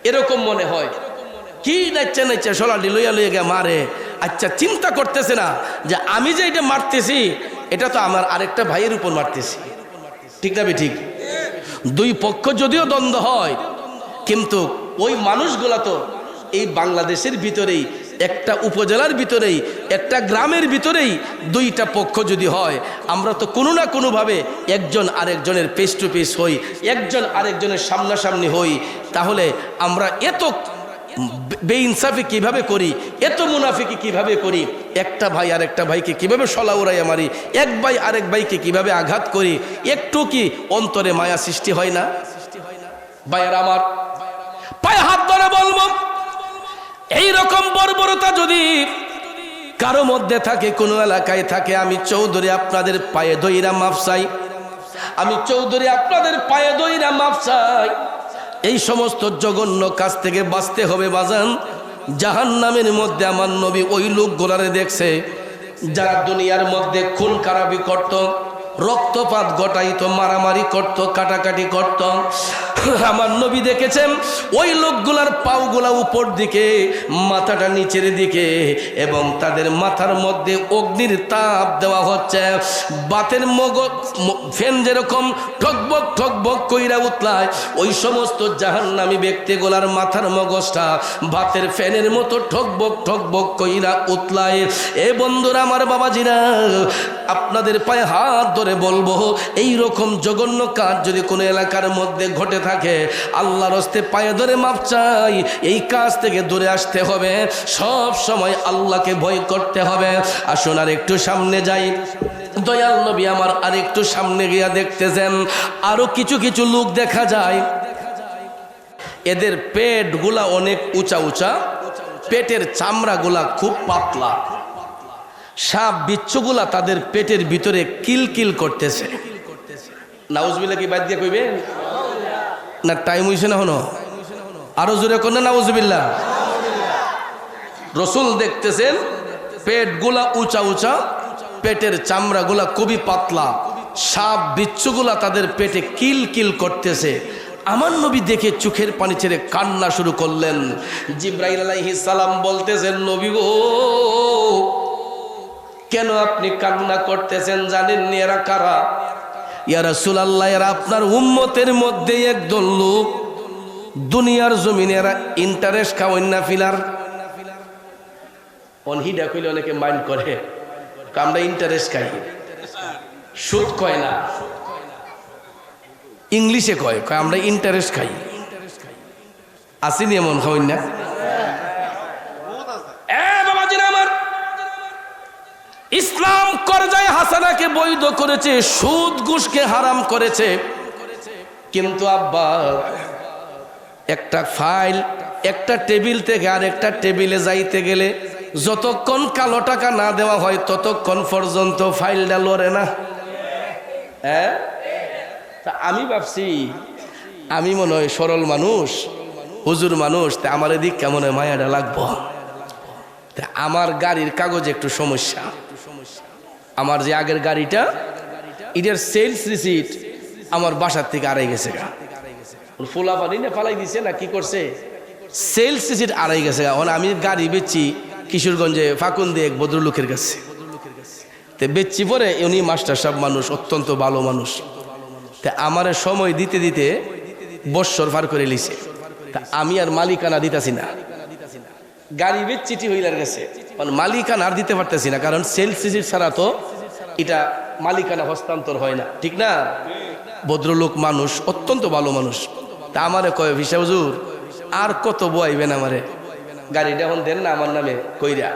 এরকম মনে হয়। কি নাচা নাচা সলাটি লইয়া লইয়া গিয়ে মারে। আচ্ছা, চিন্তা করতেছে না যে আমি যে এটা মারতেছি এটা তো আমার আরেকটা ভাইয়ের উপর মারতেছি। ঠিক না ঠিক? দুই পক্ষ যদিও দ্বন্দ্ব হয়, কিন্তু ওই মানুষগুলা তো এই বাংলাদেশের ভিতরেই, একটা উপজেলার ভিতরেই, একটা গ্রামের ভিতরেই দুইটা পক্ষ যদি হয়, আমরা তো কোনো না কোনোভাবে একজন আরেকজনের পেস টু পেস হই, একজন আরেকজনের সামনাসামনি হই। তাহলে আমরা এত বেইনসাফি কিভাবে করি, এত মুনাফিকি কিভাবে করি, একটা ভাই আরেকটা ভাইকে কিভাবে সলা উড়াইয়া মারি, এক ভাই আরেক ভাইকে কিভাবে আঘাত করি, একটু কি অন্তরে মায়া সৃষ্টি হয় না? ভাইয়েরা আমার, পায়ে হাত ধরে বলবো, এইরকম বর্বরতা যদি কারো মধ্যে থাকে, কোনো এলাকায় থাকে, আমি চৌধুরী আপনাদের পায়ে দইরা মাফ চাই, আমি চৌধুরী আপনাদের পায়ে দইরা মাফ চাই। এই সমস্ত জঘন্য কাজ থেকে বাঁচতে হবে বাজান। জাহান্নামের মধ্যে আমার নবী ওই লোকগুলারে দেখছে যারা দুনিয়ার মধ্যে খুন খারাপি করত, রক্তপাত ঘটাইতো, মারামারি করত, কাটাকাটি করত। আমার নবী দেখেছেন ওই লোকগুলার পাওগুলা উপর দিকে, মাথাটা নিচের দিকে, এবং তাদের মাথার মধ্যে অগ্নির তাপ দেওয়া হচ্ছে। বাতের মগজ ফ্যান যেরকম ঠকবক ঠকবক কইরা উতলায়, ওই সমস্ত জাহান্নামী ব্যক্তিগুলার মাথার মগজটা বাতের ফ্যানের মতো ঠকবক ঠকবক কইরা উতলায়। এ বন্ধুরা আমার, বাবাজিরা, আপনাদের পায়ে হাত ধরে বলবো, এই রকম জঘন্য কাজ যদি কোনো এলাকার মধ্যে ঘটে থাকে, আল্লাহর হস্তে পায়ে ধরে মাপ চাই। এই কাজ থেকে দূরে আসতে হবে, সব সময় আল্লাহকে ভয় করতে হবে। আসুন আর একটু সামনে যাই। দয়াল নবী আমার আর একটু সামনে গিয়া দেখতেছেন আরো কিছু কিছু লোক দেখা যায়, এদের পেট গুলা অনেক উঁচা উঁচা, পেটের চামড়া গুলা খুব পাতলা। সাপ বিচ্ছুগুলা তাদের পেটের ভিতরে কিলকিল করতেছে। নাউজুবিল্লাহ কি বাদ দিয়ে কইবেন না? টাইম হইছে না হনো? আরো জোরে কোন নাউজুবিল্লাহ। রসুল দেখতেছেন পেটগুলা উঁচা উঁচা, পেটের চামড়াগুলা খুবই পাতলা, সাপ বিচ্ছুগুলা তাদের পেটে কিল কিল করতেছে। আমার নবী দেখে চোখের পানি ছেড়ে কান্না শুরু করলেন। জিব্রাইল আলাইহিস সালাম বলতেছেন, নবী গো, কেন আপনি কান্না করতেছেন? জানেন নি এরা কারা? ইয়া রাসূলুল্লাহ, এরা আপনার উম্মতের মধ্যে একদল লোক, দুনিয়ার জমিনে এরা ইন্টারেস্ট খাওয়েন না ফিলার। অনহিডা কইলে অনেকে মাইন্ড করে, আমরা ইন্টারেস্ট খাই, সুদ কয় না, ইংলিশে কয় আমরা ইন্টারেস্ট খাই। আসেনি এমন খাওয়েন না? ইসলাম করজায়ে হাসানাকে বৈধ করেছে, সুদ ঘুষকে হারাম করেছে, কিন্তু আব্বা একটা ফাইল একটা টেবিল থেকে আর একটা টেবিলে যাইতে গেলে যতক্ষণ কালো টাকা না দেওয়া হয় ততক্ষণ পর্যন্ত ফাইলটা লড়ে না। হ্যাঁ, তা আমি ভাবছি আমি মনে হয় সরল মানুষ, হুজুর মানুষ, তা আমার এদিক কেমন মায়াটা লাগবো। তা আমার গাড়ির কাগজে একটু সমস্যা। আমার যে আগের গাড়িটা, এটার সেলস রিসিট আমার বাসার থেকে আড়াই গেছে গা। ফোলা পানি না ফালাই দিছে না কি করছে, সেলস রিসিট আড়াই গেছে গা। আমি গাড়ি বেচছি কিশোরগঞ্জে ফাকুন্দে এক ভদ্রলোকের কাছে। তো বেচছি পরে উনি মাস্টার সাহেব মানুষ, অত্যন্ত ভালো মানুষ। তা আমার সময় দিতে দিতে বৎসর পার করে লিছে। তা আমি আর মালিকানা দিতেছি না, গাড়ি বেচছিটি হইলার গেছে, মালিকানা আর দিতে পারতেছি না, কারণ সেলস রিসিট ছাড়া তো এটা মালিকানা হস্তান্তর হয় না, ঠিক না? ভদ্রলোক মানুষ, অত্যন্ত ভালো মানুষ। তা আমারে কয়, ভিসা হুজুর আর কত বইবেন আমারে, গাড়িটা এখন দেন না আমার নামে কইরা।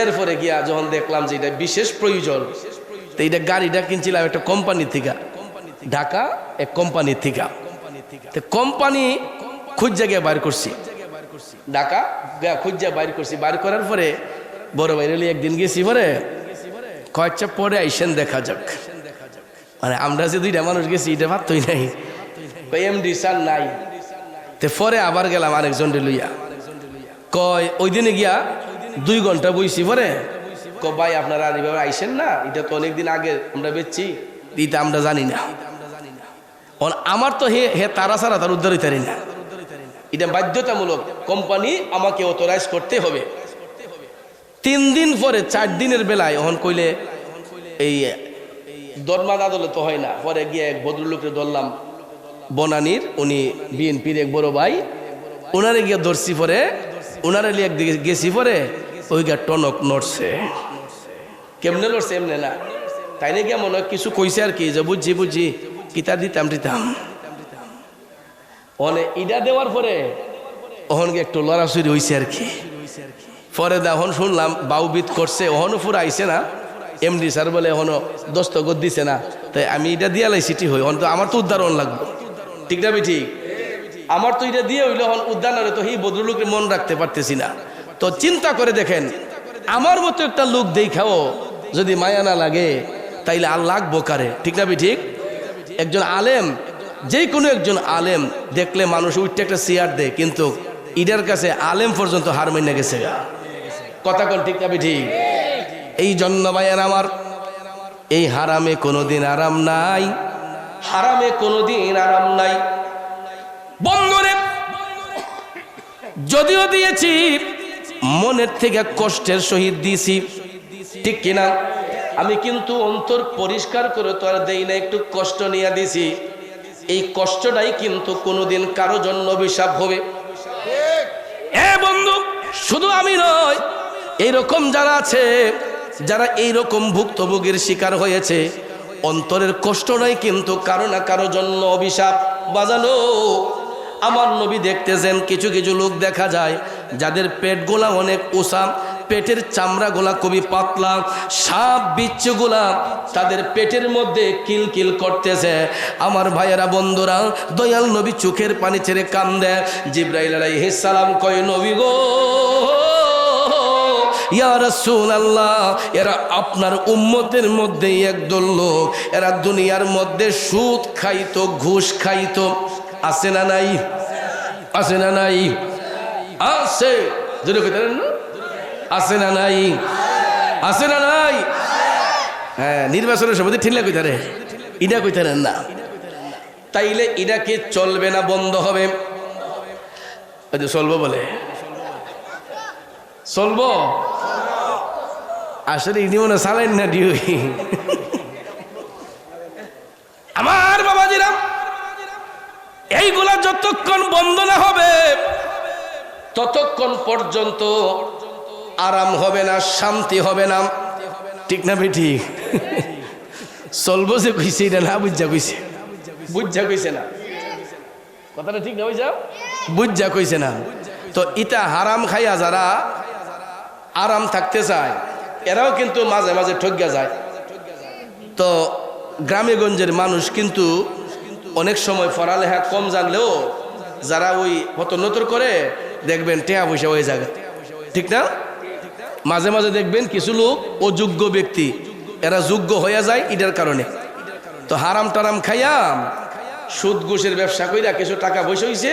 এরপরে গিয়া যখন দেখলাম যে এটা বিশেষ প্রয়োজন, তো এইটা গাড়িটা কিনছিলাম একটা কোম্পানি থেকে, ঢাকা এক কোম্পানি থেকে। তো কোম্পানি খুঁজা গিয়ে বাইর করছি, ঢাকা খুঁজা বাইর করছি। বাইর করার পরে বড় ভাই একদিন গেছি, পরে কয়েকটা পরে আইসেন দেখা যাক। মানে আমরা যে দুইটা মানুষ গেছি এটা ভাবতই নাই, এমডি স্যার নাই। তো পরে আবার গেলাম আরেকজন লইয়া, কয় ওই দিনে গিয়া 2 ঘন্টা বইছি। পরে ভাই আপনারা এইভাবে আইসেন না, এটা তো অনেকদিন আগে আমরা বেচছি, এটা আমরা জানি না। আমার তো হে তারা ছাড়া তার উদ্ধার হইতে পারি না, এটা বাধ্যতামূলক, কোম্পানি আমাকে অথরাইজ করতে হবে। 3 দিন পরে 4 দিনের বেলায় এখন কইলে এই দরমান আদালত তো হয় না। পরে গিয়ে এক ভদ্রলোককে ধরলাম, বনানীর, উনি বিএনপির এক বড় ভাই, ওনারে গিয়ে ধরছি। পরে ওনারে একদিকে গেছি, পরে ওই গিয়া টনক নড়ছে। কেমনে লড়ছে? এমনি না, তাই না গিয়া মনে হয় কিছু কইছে আর কি, যে বুঝছি বুঝছি কিতা দিতাম ইডা দেওয়ার পরে ওহন গিয়ে একটু লড়াচড়ি হয়েছে আর কি। পরে এখন শুনলাম বাউবিদ করছে, ওহনও পুরো আইসে না, এমডি স্যার বলে এখনো দস্তখত দিছে না। তাই আমি এটা দিয়ে লাই সিটি হই, তো আমার তো উদ্ধারণ লাগবে, ঠিক না? ঠিক, আমার তো এটা দিয়ে হইলে এখন উদ্ধারণে তো এই ভদ্রলোকের মন রাখতে পারতেছি না। তো চিন্তা করে দেখেন, আমার মতো একটা লোক দেখাও যদি মায়া না লাগে, তাইলে আর লাগবো কারে, ঠিক না? ঠিক, একজন আলেম, যে কোনো একজন আলেম দেখলে মানুষ উঠতে একটা চেয়ার দেয়, কিন্তু ইডার কাছে আলেম পর্যন্ত হার মাইনা গেছে, কথা কোন, ঠিক না? ঠিক, এই জন্য ভাইয়ের আমার, এই হারামে কোনোদিন আরাম নাই, হারামে কোনোদিন আরাম নাই। বন্ধুরে, যদিও দিয়েছি মনের থেকে কষ্টের সহিত দিয়েছি, ঠিক কিনা? আমি কিন্তু অন্তর পরিষ্কার করে তো আর দেই না, একটু কষ্ট নিয়ে দিছি। এই কষ্টটাই কিন্তু কোনোদিন কারো জন্য অভিশাপ হবে। বন্ধু, শুধু আমি নয়, এইরকম যারা আছে, যারা এইরকম ভুক্তভোগীর শিকার হয়েছে, অন্তরের কষ্টটাই কিন্তু কারো না কারো জন্য অভিশাপ বাজানো। আমার নবী দেখতেছেন কিছু কিছু লোক দেখা যায় যাদের পেটগুলা অনেক উঁচা, পেটের চামড়াগুলা খুবই পাতলা, সাপ বিচ্ছুগুলা তাদের পেটের মধ্যে কিলকিল করতেছে। আমার ভাইয়েরা, বন্ধুরা, দয়াল নবী চোখের পানি ছেড়ে কান্দে। জিবরাইল আলাইহিস সালাম কয়, নবী গো, ইয়া রাসূলুল্লাহ, এরা আপনার উম্মতের মধ্যে একদল লোক, এরা দুনিয়ার মধ্যে সুদ খাইতো, ঘুষ খাইতো। আছে না নাই? আছে না নাই? আছে। জোরে কইতেন না? আছে না নাই? আছে না নাই? হ্যাঁ, নির্বাচনের সময় ঠিকলা কইতারে, ইডা কইতারেন না। তাইলে ইডা কি চলবে না বন্ধ হবে? চলবো বলে চলবো। আসলে ইনি মনে চালেন না ডিউই। আমার বাবাজিরা, এইগুলা যতক্ষণ বন্ধ না হবে ততক্ষণ পর্যন্ত আরাম হবে না, শান্তি হবে না। ঠিক না বেটি? চলবো যে কইছে এটা না বুঝা কইছে, বুঝা কইছে না, কথাটা ঠিক না? বুঝা বুঝা কইছে না। তো ইটা হারাম খাইয়া যারা আরাম থাকতে চায় এরাও কিন্তু মাঝে মাঝে ঠকিয়া যায়। তো গ্রামে গঞ্জের মানুষ কিন্তু অনেক সময় পড়ালেখা কম জানলেও যারা ওই হতনতর করে দেখবেন টেয়া পয়সা হয়ে যায়। ঠিক না? মাঝে মাঝে দেখবেন কিছু লোক অযোগ্য ব্যক্তি এরা যোগ্য হয়ে যায় এটার কারণে। তো হারাম টারাম খাইয়া সুদ ঘুষের ব্যবসা কইরা কিছু টাকা পয়সা হইছে,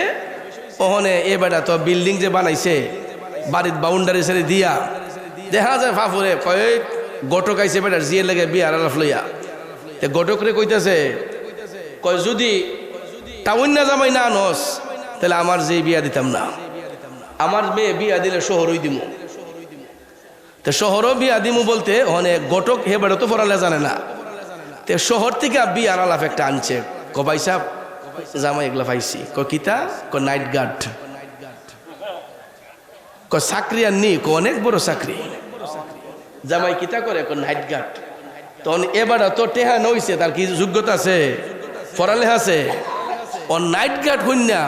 ওখানে এ বেটা তো বিল্ডিং যে বানাইছে বাড়ির বাউন্ডারি ছেড়ে দিয়া দেখা যায় ফাফুরে কয় গটক আইছে বেটার জিয়ে লেগে বিয়ার আলাপ লইয়া। গটক রে কইতেছে, কয় যদি টাউন না জামাই না আনস তাহলে আমার যে বিয়া দিতাম না, আমার মেয়ে বিয়া দিলে শহরই দিমু। তো শহরও বিয়া দিমু বলতে অনেক গটক হে বেটা তো পড়ালে জানে না। তো শহর থেকে বিয়ার আলাপ একটা আনছে, ক ভাই সাহেব জামাই এগুলা পাইছি। ক কিতা? ক নাইট গার্ড। ক চাকরি আর নি? ক অনেক বড় চাকরি। জামাই কিতা করে? ক নাইট গার্ড। তখন এবার তো টেহা নইছে, তার কি যোগ্যতা আছে? পড়ালেখা আছে? ও নাইট গার্ড হইন না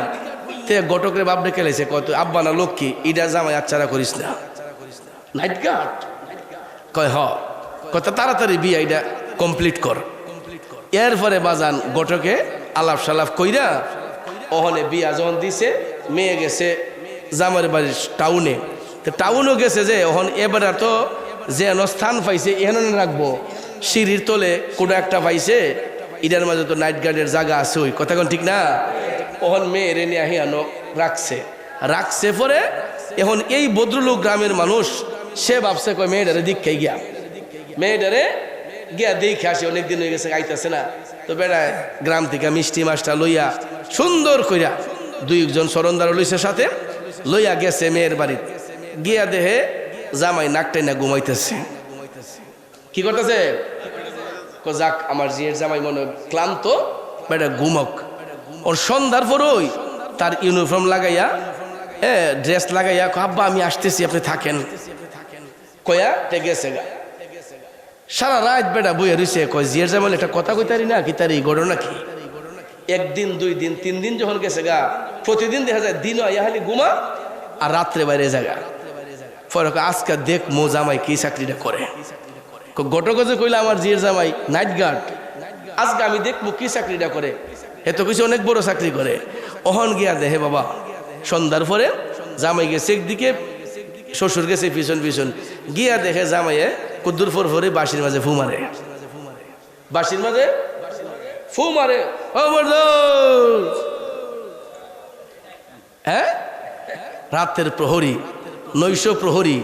তে গটকরে বাপ ডেকে লাইছে, কত আব্বা না লক্ষ্মী ইডা জামাই আচ্ছারা করিস না। নাইট গার্ড কয় হ, কত তাড়াতাড়ি বিয়া এটা কমপ্লিট কর। এরপরে বাজান গটকে আলাপ সালাপ কইরা ওখানে বিয়া যখন দিছে, মেয়ে গেছে জামার বাড়ির টাউনে। তো টাউনও গেছে যে ওখানে এবার তো যে স্থান পাইছে এখানে রাখবো, সিঁড়ির তলে কোনো একটা পাইছে, ইডার মাঝে তো নাইট গার্ডের জায়গা আছে, ওই কথা কোন ঠিক না? ওখান মেয়েরে নিয়ে আহিয়ানো রাখছে পরে এখন এই ভদ্রলোক গ্রামের মানুষ সে ভাবছে কয় মেয়েটারে দীক্ষাই গিয়া, মেয়েটারে গিয়া দেখে আসে, অনেকদিন হয়ে গেছে গাইতেছে না। তো বেড়ায় গ্রাম থেকে মিষ্টি মাছটা লইয়া সুন্দর কইরা দুইজন সরন্দার লইছে সাথে লইয়া গেছে মেয়ের বাড়ি। গিয়া দেহে জামাই নাকটাই না ঘুমাইতেছে। কি করতেছে? যাক আমার জিয়ের জামাই মনে ক্লান্ত, বেটা ঘুমক। ওর সন্ধ্যার পরই তার ইউনিফর্ম লাগাইয়া ড্রেস লাগাইয়া আব্বা আমি আসতেছি আপনি থাকেন কয়া তে গেছে গা। সারা রাত বেটা বইয়া রইছে, কয় জিয়ের জামাই একটা কথা কইতারি না কি তার এই ঘটনা কি? একদিন দুই দিন তিন দিন যখন গেছে গা, প্রতিদিন দেখা যায় দিন খালি ঘুমা আর রাত্রে বাইরে জায়গা। পরে আজকে দেখ মো জামাই কি চাকরিটা করে। গটক যে কইলে আমার জিয়ের জামাই নাইট গার্ড, আজকে আমি দেখবো কি চাকরিটা করে। এত কিছু অনেক বড় চাকরি করে। অহন গিয়া দেহে বাবা সন্ধ্যার পরে জামাই গেছে একদিকে, শ্বশুর গেছে পিছন পিছন, গিয়া দেখে জামাইয়ে কুদ্দুর ফোর ফোরে বাঁশির মাঝে ফু মারে, বাঁশির মাঝে ফু মারে। হ্যাঁ, রাতের প্রহরী, নৈশ প্রহরী,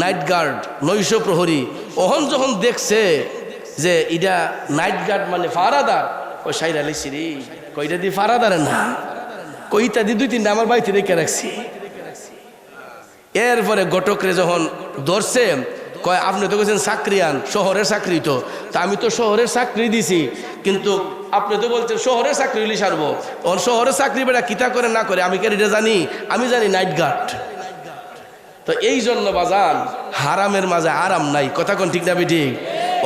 নাইট গার্ড, নৈশ প্রহরী। ওহন যখন দেখছে যে এটা নাইট গার্ড মানে ফারাদার, ওই সাইরা লিখছি রে, কইটা দিয়ে ফারাদারে না, কইটা দিয়ে দুই তিনটা আমার বাড়িতে রেখে রাখছি। এরপরে গটকরে যখন ধরছে, কয় আপনি তো বলছেন চাকরিয়ান, শহরের চাকরি তো, তা আমি তো শহরের চাকরি দিছি, কিন্তু আপনি তো বলছেন শহরের চাকরি হলে সারবো। তখন শহরের চাকরি বেটা কিতা করে না করে আমি কেন জানি? আমি জানি নাইট গার্ড। তো এই জন্য বাজান হারামের মাঝে আরাম নাই, কথা কোন ঠিক না ঠিক?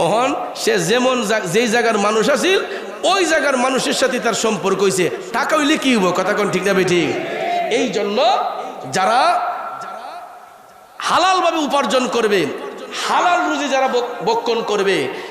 ওহন সে যেমন যেই জায়গার মানুষ আছিল ওই জায়গার মানুষের সাথে তার সম্পর্ক হয়েছে, টাকা হইলে কি হবো, কথা কোন ঠিক না ঠিক? এই জন্য যারা হালাল ভাবে উপার্জন করবে, হালাল রুজি যারা বক্ষণ করবে,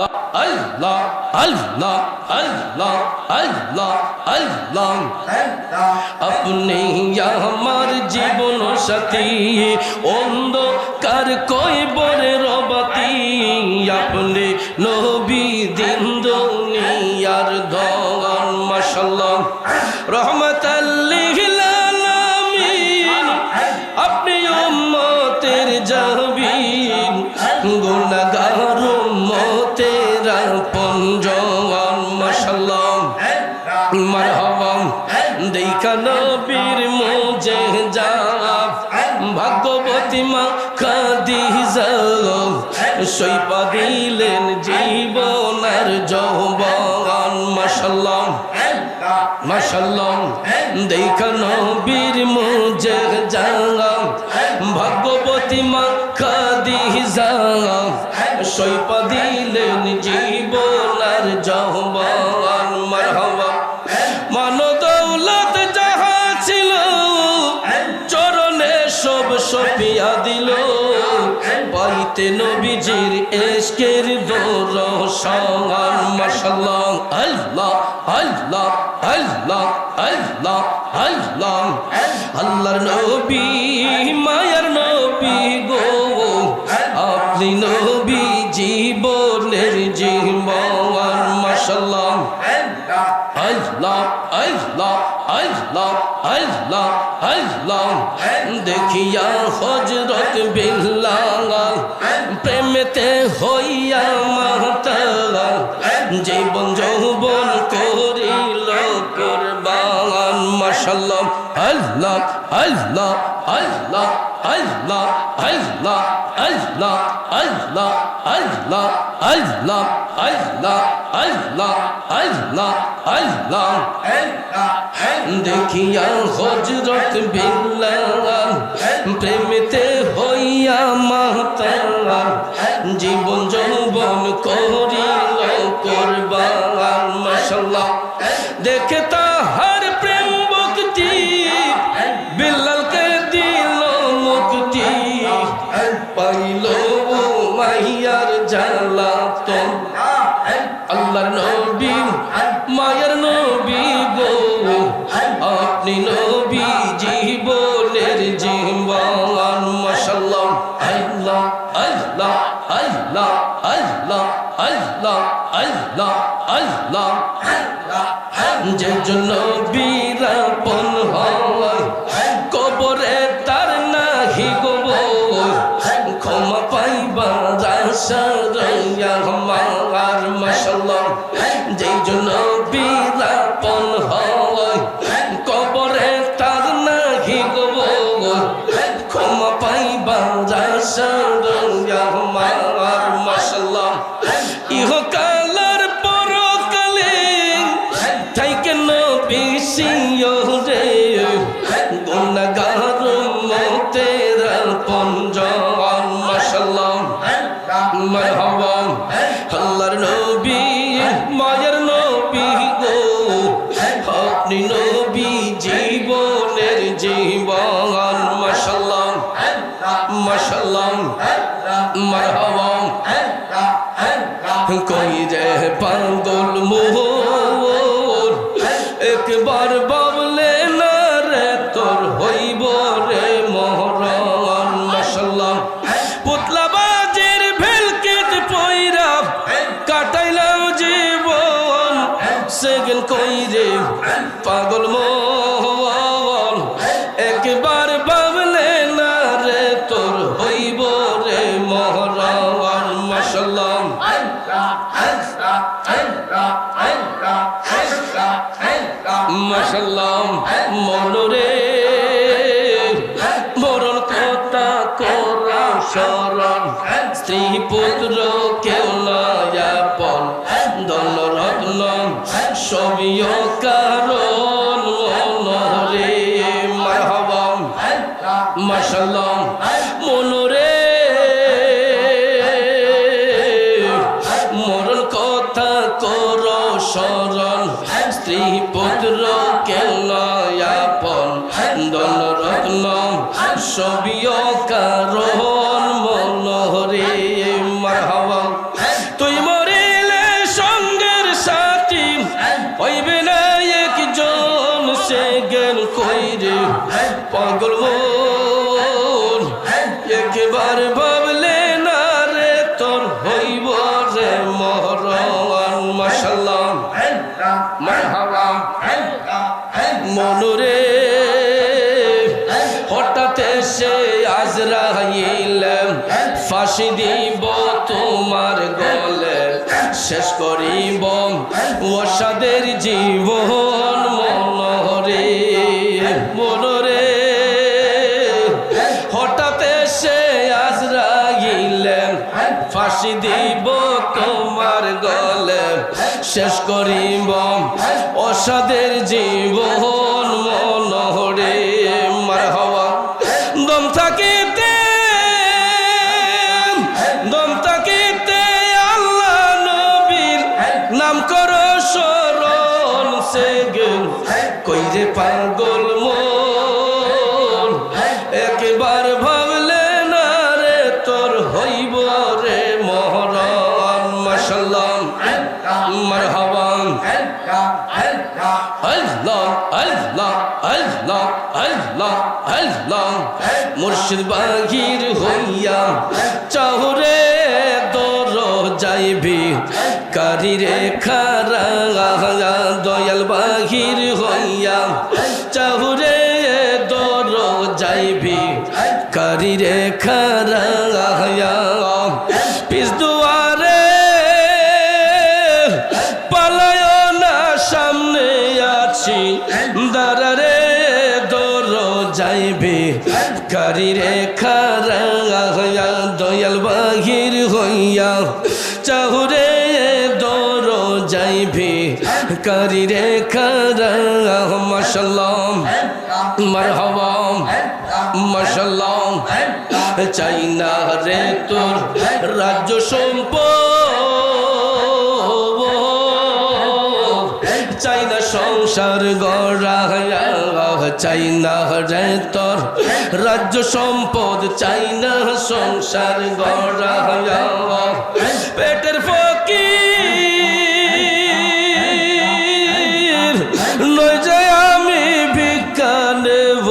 আল্লাহ আল্লাহ আল্লাহ আল্লাহ আল্লাহ আপনি আমার জীবন সাথী অন্ধকার কয়বরের বাতি আপনি নবী দিন দুনিয়ার ধন মাশাআল্লাহ রহমাতাল লিল আলামিন আপনি উম্মতের জাবিন গুনাহগার উম্মতের আপনজন মাশাআল্লাহ মারহাবা দেখা নবীর মুজিজা ভাগ্যবতী মা খাদিজা সইপা দিলেন জীবন আর যৌবন মাশাআল্লাহ মাশাআল্লাহ দেখা নবীর মুজিজা ভাগ্যবতী মা খাদিজা সইপা দিলেন জীবন আর যৌবন মারহাবা মানো দৌলত যাহা ছিল চরণে সব সপিয়া দিল পাইতে নবীজির ইশকের দরশন মাশাআল্লাহ আল্লাহ আল্লাহ আল্লাহ আল্লাহ আল্লাহ আল্লাহর নবী মায়ার নবী গো আপনি নবী জীবনের জীবন মাশাআল্লাহ আল্লাহ আল্লাহ আল্লাহ আল্লাহ আল্লাহ দেখিয়া হযরত বিল্লাল প্রেমেতে হইয়া মাতাল জীবন যৌবন করিল কুরবান মাশাআল্লাহ আল্লাহ আল্লাহ আল্লাহ আল্লাহ আল্লাহ আল্লাহ আল্লাহ আল্লাহ আল্লাহ আল্লাহ আল্লাহ আল্লাহ আল্লাহ দেখিয়া হযরত বিল্লাল প্রেমেতে হইয়া মাতাল জীবন যৌবন করিল কুরবান মাশাআল্লাহ দেখে তাহার প্রেম ভক্তি বিল্লালকে দিল মুক্তি পাইল মাহিয়ার জালাতন আল্লাহর নবী মায়ের নবী গো আপনি নবী জীবনের জীবন মাশাআল্লাহ আল্লাহ আল্লাহ আল্লাহ আল্লাহ আল্লাহ আল্লাহ আল্লাহ যে জন্য বীরাপন হয় কবরে তার নাহি গোবর ক্ষমা পাইবা আশা রইয়া আমার মাশাআল্লাহ যে জন্য বীরাপন হয় কবরে তার নাহি গোবর ক্ষমা পাইবা আশা রইয়া আমার মাশাআল্লাহ ইহকালের পরকালে থাইকে নবী সিয়রে গুনাহগার উম্মতের আপনজন মাশাআল্লাহ মারহাবা আল্লাহর নবী মায়ের নবী গো আপনি নবী জীবনের জীবন মাশাআল্লাহ মাশাআল্লাহ মারহাবা কই যে পাগল মোর একবার বাবলে না রে তোর হইব রে মহরণ মাশাআল্লাহ পুতলা বাজির ভেলকেট পয়রা কাটাইলাম জীবন সেদিন কই রে পাগল মোর একবার বাবলে না রে তোর হইব রে মহরণ মাশাআল্লাহ মাশাআল্লাহ মনরে মরণ কথা করা শরণ স্ত্রী পুত্র কেউ নয় আপন ধন রত্ন সবই কারণ মনরে মারহাবা মাশাআল্লাহ মনরে মরণ কথা কর শরণ স্ত্রী পুত্র কেউ নয় আপন ধন রত্ন সবই কারণ মনরে মারহাবা তুই মরে সে জ্ঞান কইরে পাগল মন একবার ভাবলে না রে তোর হইব রে মরণ মাশাআল্লাহ মারহাবা মনরে হঠাৎ এসে আজরাইল ফাঁসি দিব তোমার গলে শেষ করিব ওসাদের জীবন মনরে মনরে হঠাৎ এসে আজরাইল ফাঁসি দিব তোমার গলে শেষ করিব ওসাদের জীবন মনরে মারহাবা দম থাকিতে আল্লাহ নবীর নাম করো স্মরণ সে গেল কইরে পাগল মন একবার ভাবলে না রে তোর হইব রে মরণ মাশাআল্লাহ মারহাবা আল্লাহ আল্লাহ আল্লাহ আল্লাহ আল্লাহ মুর্শিদ বাহির হইয়া চাহুরে দর যাইবি কারিরে খারা দয়াল বাহির হইয়া চাহুরে দর যাইবি কারিরে খারা পিস দুয়ারে পালায় না সামনে আছি দাঁড়ারে দর যাইবে কারিরে খারা দয়াল বাহির হইয়া চাহুরে দর যাইবে কারিরে খারা মাশাআল্লাহ মারহাবা মাশাআল্লাহ চাই না রে তোর রাজ্য সম্পদ চাই না সংসার গড়া চাই না রে তোর রাজ্য সম্পদ চাই না সংসার গড়া পেটের ফকির নই যে আমি ভিক্ষা নেব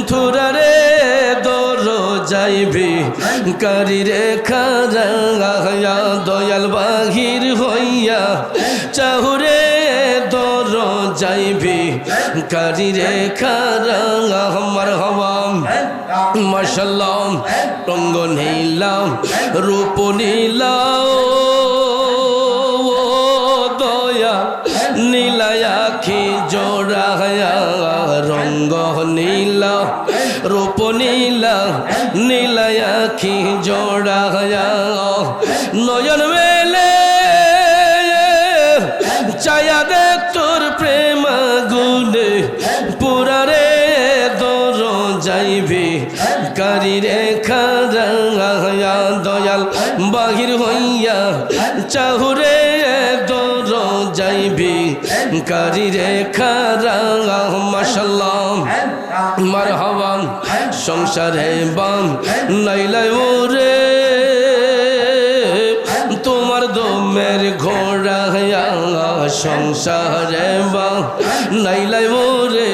থুরারে দর যাইবি কারিরে খারা দয়াল বাহির হইয়া চাহুরে দর যাইবি কারিরে খারা মারহাবা মাশাআল্লাহ রঙ্গ নীলাম রূপ নীলাম দয়া নীলায়া আখি জোড়া রঙ্গ নীলা রূপ নীলা নীলায় আখি জোড়া নয়ন মেলে চায়া দে তোর প্রেম গুনে পুরারে দর যাইবি কারিরে খারা দয়াল বাহির হইয়া চাহুরে দর যাইবি কারিরে খারা মাশাআল্লাহ মারহাবা সংসারে বাম নাইলাই ওরে তোমার দমের ঘোড়া সংসারে বাম নাইলাই ওরে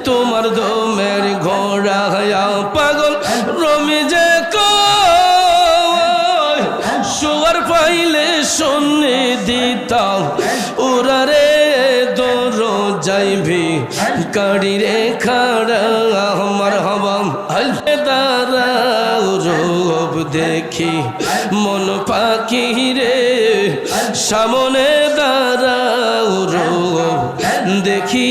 তোমার দমের ঘোড়া পাগল রমি যে সুয়ার পাইলে শুনে দিতাম ওরারে দর যাইবি কারিরে খাড়া মারহাবা দাঁড়াও রূপ দেখি মন পাখি রে সামনে দাঁড়াও রূপ দেখি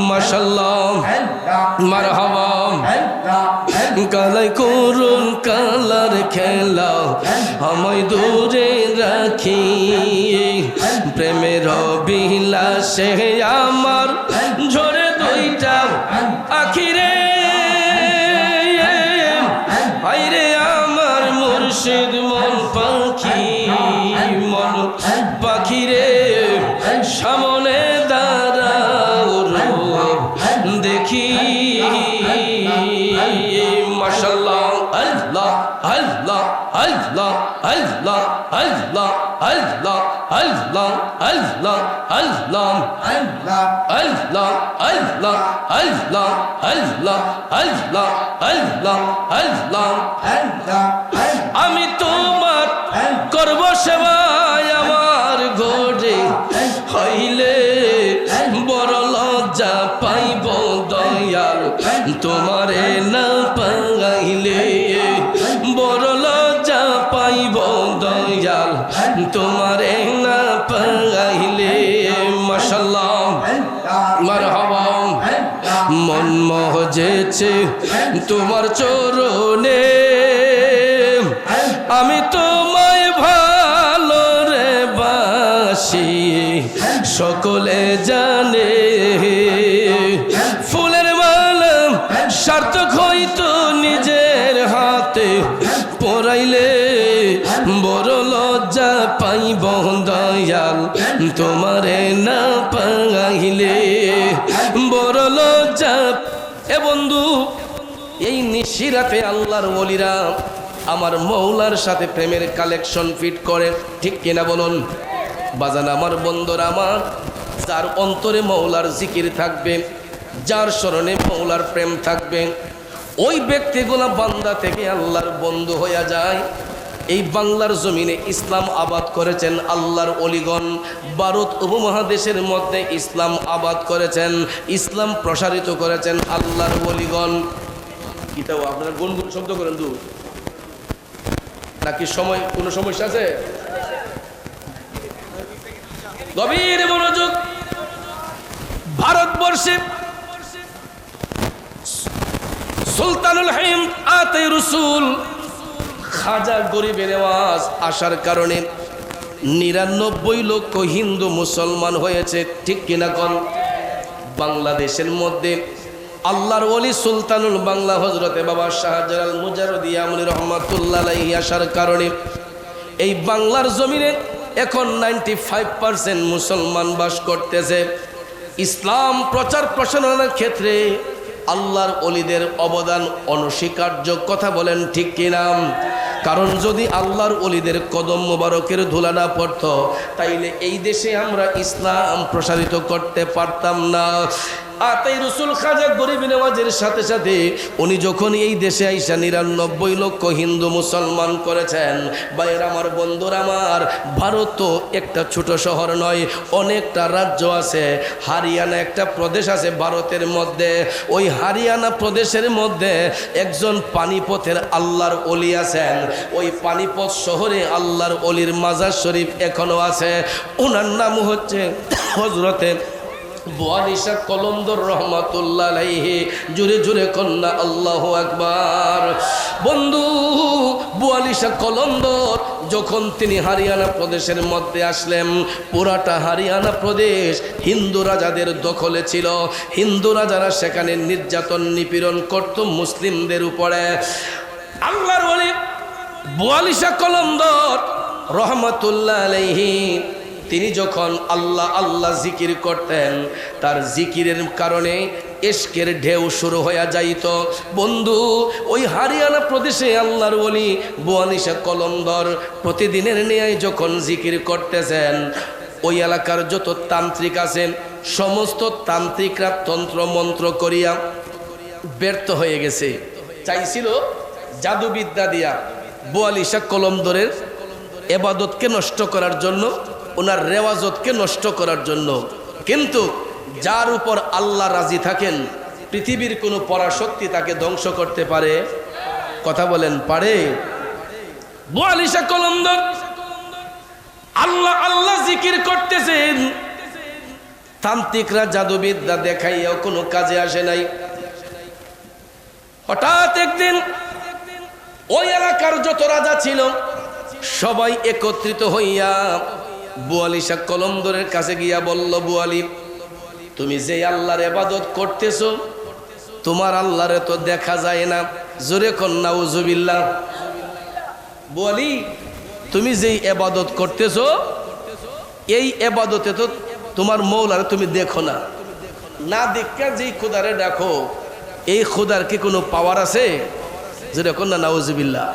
মাশাআল্লাহ মারহাবা কালাই করুন কালার খেলা আমায় দূরে রাখি প্রেমের বিলাসে আমার ঝরে দুইটা আখিরে আইরে আমার মুর্শিদ মন পাখি মন পাখিরে সামনে দাঁড়াও দেখি মাশাআল্লাহ আল্লাহ আল্লাহ আল্লাহ আল্লাহ আল্লাহ আল্লাহ আল্লাহ আল্লাহ আল্লাহ আল্লাহ আল্লাহ আল্লাহ আল্লাহ আল্লাহ আল্লাহ আল্লাহ আল্লাহ আল্লাহ আমি তোমার করব সেবায় আমার ঘরে হইলে বড় লজ্জা পাইব দয়াল তোমারে না পাইলে বড় লজ্জা পাইব দয়াল তোমারে না পাইলে মাশাআল্লাহ মারহাবা মন মহজেছে তোমার চরণে আমি তোমায় ভালো রে বাসি সকলে জানে ফুলের মালা সার্থক হইতো নিজের হাতে পরাইলে বড় লজ্জা পাইব দয়াল তোমারে না পাইলে বড় লজ্জা। এ বন্ধু এই নিশিরাতে আল্লাহর ওলিরা আমার মৌলার সাথে প্রেমের কালেকশন ফিট করে, ঠিক কিনা বলুন বাজান আমার বন্ধুরা আমার, যার অন্তরে মৌলার জিকির থাকবে, যার স্মরণে মৌলার প্রেম থাকবে, ওই ব্যক্তিগুলা বান্দা থেকে আল্লাহর বন্ধু হইয়া যায়। এই বাংলার জমিনে ইসলাম আবাদ করেছেন আল্লাহর অলিগণ, ভারত উপমহাদেশের মধ্যে ইসলাম আবাদ করেছেন, ইসলাম প্রসারিত করেছেন আল্লাহর অলিগণ। কিতাব আপনারা গুনগুন শব্দ করেন দু নাকি সময় কোনো সমস্যা আছে? গভীর মনোযোগ। ভারতবর্ষে সুলতানুল হিন্দ আতে রসুল খাজা গরিবের আওয়াজ আসার কারণে ৯৯ লক্ষ হিন্দু মুসলমান হয়েছে, ঠিক কিনা কোন? বাংলাদেশের মধ্যে আল্লাহর ওলি সুলতানুল বাংলা হযরতে বাবা শাহজালাল মুজাররদি আমলি রহমাতুল্লাহ আলাইহি আসার কারণে এই বাংলার জমিনে এখন 95% মুসলমান বাস করতেছে। ইসলাম প্রচার প্রসারণের ক্ষেত্রে আল্লাহর ওলিদের অবদান অনস্বীকার্য, কথা বলেন ঠিক কিনা? কারণ যদি আল্লাহর ওলিদের কদম মোবারকের ধুলা না পড়তো তাইলে এই দেশে আমরা ইসলাম প্রসারিত করতে পারতাম না। আতাই রসুল খাজা গরিব নওয়াজের সাথে সাথে উনি যখন এই দেশে আইসা ৯৯ লক্ষ হিন্দু মুসলমান করেছেন, ভাইয়ের আমার বন্ধুর আমার, ভারত তো একটা ছোট শহর নয়, অনেকটা রাজ্য আছে। হারিয়ানা একটা প্রদেশ আছে ভারতের মধ্যে, ওই হারিয়ানা প্রদেশের মধ্যে একজন পানিপথের আল্লাহর ওলি আছেন। ওই পানিপথ শহরে আল্লাহর ওলির মাজার শরীফ এখনো আছে। ওনার নাম হচ্ছে হযরতে বুয়ালি শাহ কলন্দর রহমাতুল্লাহ আলাইহি। জুড়ে জুড়ে কন্যা আল্লাহু আকবার। বন্ধু বুয়ালি শাহ কলন্দর যখন তিনি হারিয়ানা প্রদেশের মধ্যে আসলেন, পুরাটা হারিয়ানা প্রদেশ হিন্দু রাজাদের দখলে ছিল। হিন্দু রাজারা সেখানে নির্যাতন নিপীড়ন করত মুসলিমদের উপরে। আল্লাহর ওলি বুয়ালি শাহ কলন্দর রহমাতুল্লাহ আলাইহি তিনি যখন আল্লাহ আল্লাহ জিকির করতেন, তার জিকিরের কারণে ইশকের ঢেউ শুরু হয়ে যাইত। বন্ধু ওই হারিয়ানা প্রদেশে আল্লাহর ওলি বুয়ালি শাহ কলন্দর প্রতিদিনের ন্যায় যখন জিকির করতেছেন, ওই এলাকার যত তান্ত্রিক আছেন সমস্ত তান্ত্রিকরা তন্ত্র মন্ত্র করিয়া ব্যর্থ হয়ে গেছে। চাইছিল জাদুবিদ্যা দিয়া বুয়ালি শাহ কলন্দরের ইবাদতকে নষ্ট করার জন্য, ওনার রেওয়াজতকে নষ্ট করার জন্য। কিন্তু যার উপর আল্লাহ রাজি থাকেন পৃথিবীর কোনো পরাশক্তি তাকে ধ্বংস করতে পারে? কথা বলেন পারে? বুয়ালি শাহ কলন্দর আল্লাহ আল্লাহ জিকির করতেছেন, তান্ত্রিকরা জাদুবিদ্যা দেখাইয়াও কোনো কাজে আসে নাই। হঠাৎ একদিন ওই এলাকার যত রাজা ছিল সবাই একত্রিত হইয়া বুয়ালি শাহ কলন্দরের কাছে গিয়া বলল, বুয়ালি তুমি যে আল্লাহর ইবাদত করতেছো, তোমার আল্লাহরে তো দেখা যায় না। জোরে কোন নাউজুবিল্লাহ। বুয়ালি তুমি যেই ইবাদত করতেছো এই ইবাদতে তো তোমার মৌলারে তুমি দেখো না, না দেখা যেই খোদারে দেখো, এই খোদার কি কোনো পাওয়ার আছে? জোরে কোন না নাউজুবিল্লাহ।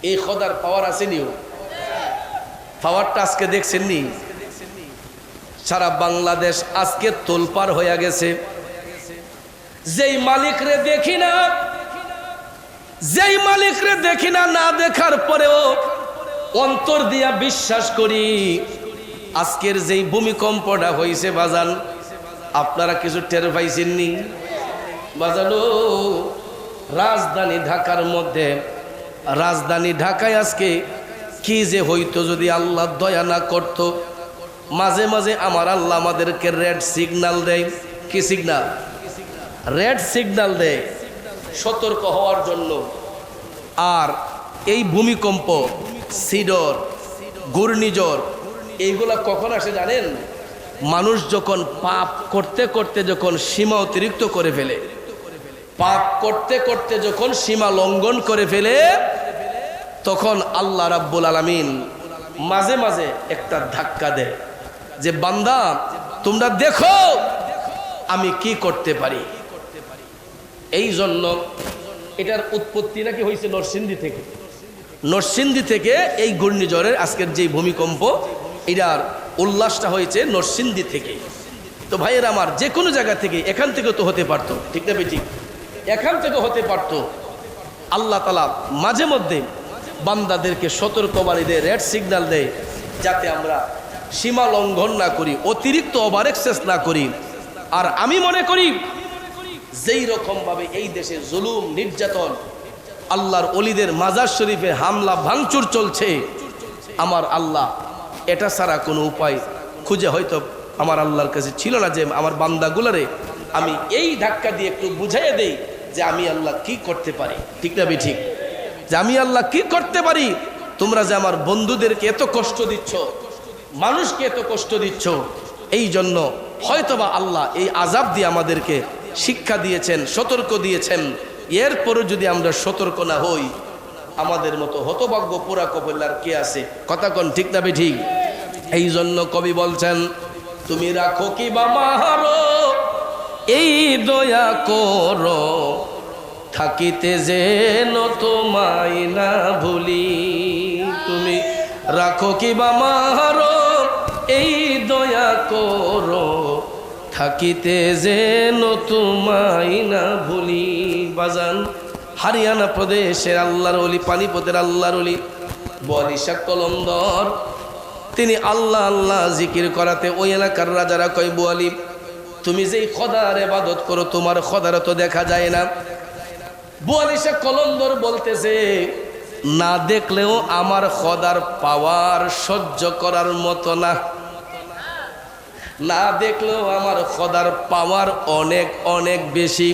এই খোদার পাওয়ার আছে নিও? পাওয়ারটা আজকে দেখছেন নি? সারা বাংলাদেশ আজকে তোলপাড় হয়ে গেছে। যেই মালিকরে দেখি না, না দেখার পরেও অন্তর দিয়া বিশ্বাস করি আজকের যেই ভূমিকম্পটা হয়েছে বাজান, আপনারা কিছু টের পাইছেননি বাজানো? রাজধানী ঢাকার মধ্যে, রাজধানী ঢাকায় আজকে কি যে হইতো যদি আল্লাহ দয়া না করত। মাঝে মাঝে আমার আল্লাহ আমাদেরকে রেড সিগন্যাল দেয়। কি সিগন্যাল? রেড সিগন্যাল দেয় সতর্ক হওয়ার জন্য। আর এই ভূমিকম্প, সিডর, ঘূর্ণিঝড় এইগুলা কখন আসে জানেন? মানুষ যখন পাপ করতে করতে যখন সীমা অতিরিক্ত করে ফেলে, পাপ করতে করতে যখন সীমা লঙ্ঘন করে ফেলে, তখন আল্লাহ রাব্বুল আলামিন মাঝে মাঝে একটা ধাক্কা দেয় যে বান্দা তোমরা দেখো আমি কি করতে পারি। এই জন্য এটার উৎপত্তি নাকি হয়েছে নরসিংদী থেকে। নরসিংদী থেকে এই ঘূর্ণিঝড়ের আজকের যে ভূমিকম্প, এটার উল্লাসটা হয়েছে নরসিংদী থেকে। তো ভাইয়ের আমার, যে কোনো জায়গা থেকে, এখান থেকে তো হতে পারতো, ঠিক না ঠিক? এখান থেকে হতে পারতো। আল্লাহ তাআলা মাঝে মধ্যে বান্দাদেরকে সতর্কবাণী দেয়, রেড সিগন্যাল দেয়, যাতে আমরা সীমা লঙ্ঘন না করি, অতিরিক্ত ওভার এক্সেস না করি। আর আমি মনে করি যেই রকম ভাবে এই দেশে জুলুম নির্যাতন, আল্লাহর ওলিদের মাজার শরীফে হামলা ভাঙচুর চলছে, আমার আল্লাহ এটা ছাড়া কোনো উপায় খুঁজে হয়তো আমার আল্লাহর কাছে ছিল না যে আমার বান্দাগুলারে আমি এই ধাক্কা দিয়ে একটু বুঝাইয়ে দেই যে আমি আল্লাহ কি করতে পারি। ঠিক না ঠিক? যে আমি আল্লাহ কি করতে পারি। তোমরা যে আমার বন্ধুদেরকে এত কষ্ট দিচ্ছ, মানুষকে এত কষ্ট দিচ্ছ, এই জন্য হয়তোবা আল্লাহ এই আযাব দিয়ে আমাদেরকে শিক্ষা দিয়েছেন, সতর্ক দিয়েছেন। এরপরও যদি আমরা সতর্ক না হই, আমাদের মতো হতভাগ্য পুরা কবলার কে আছে? কথা কোন, ঠিক না ঠিক? এই জন্য কবি বলছেন, তুমি রাখো কি বা মাহারো এই দয়া করো, থাকিতে যেন তোমায় না ভুলি। তুমি রাখো কি বা মাহারো এই দয়া করো, থাকিতে যেন তোমায় না ভুলি। বাজান, হরিয়ানা প্রদেশের আল্লাহর ওলি, পানিপথের আল্লাহর ওলি বোয়ালি শাহ কলন্দর, তিনি আল্লাহ আল্লাহ জিকির করাতে ওই এলাকার রাজারা কয়, বোয়ালি তুমি যেই খোদার ইবাদত করো, তোমার খোদার তো দেখা যায় না। বোয়ালি শাহ কলন্দর বলতেছে, না দেখলেও আমার খোদার পাওয়ার সহ্য করার মতো না, না দেখলেও আমার খোদার পাওয়ার অনেক অনেক বেশি।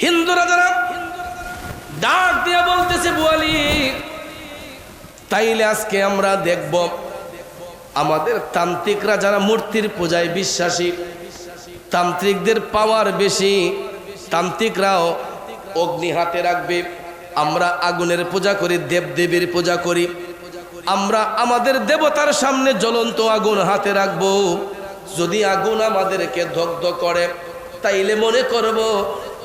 হিন্দু রাজারা ডাক দিয়ে বলতেছে, বোয়ালি তাইলে আজকে আমরা দেখব আমাদের তান্ত্রিকরা যারা মূর্তির পূজায় বিশ্বাসী, তান্ত্রিকদের পাওয়ার বেশি, তান্ত্রিকরাও অগ্নি হাতে রাখবে, আমরা আগুনের পূজা করি, দেবদেবীর পূজা করি, আমরা আমাদের দেবতার সামনে জ্বলন্ত আগুন হাতে রাখব। যদি আগুন আমাদেরকে দগ্ধ করে, তাইলে মনে করব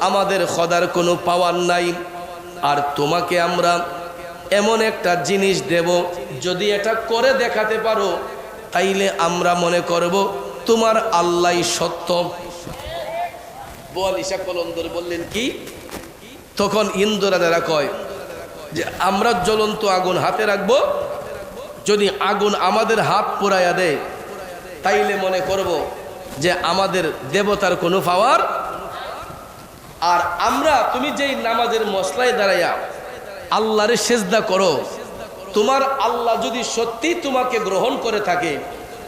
আমাদের খোদার কোনো পাওয়ার নাই। আর তোমাকে আমরা এমন একটা জিনিস দেব, যদি এটা করে দেখাতে পারো, তাইলে আমরা মনে করব তোমার আল্লাহ সত্য। বোয়ালি শাহ কলন্দর বললেন কি? তখন ইন্দু রাজারা কয় যে আমরা জ্বলন্ত আগুন হাতে রাখবো, যদি আগুন আমাদের হাত পোড়াইয়া দেয়, তাইলে মনে করব যে আমাদের দেবতার কোনো পাওয়ার। আর আমরা, তুমি যেই নামাজের মশলায় দাঁড়াইয়া আল্লাহরে সেজদা করো, তোমার আল্লাহ যদি সত্যি তোমাকে গ্রহণ করে থাকে,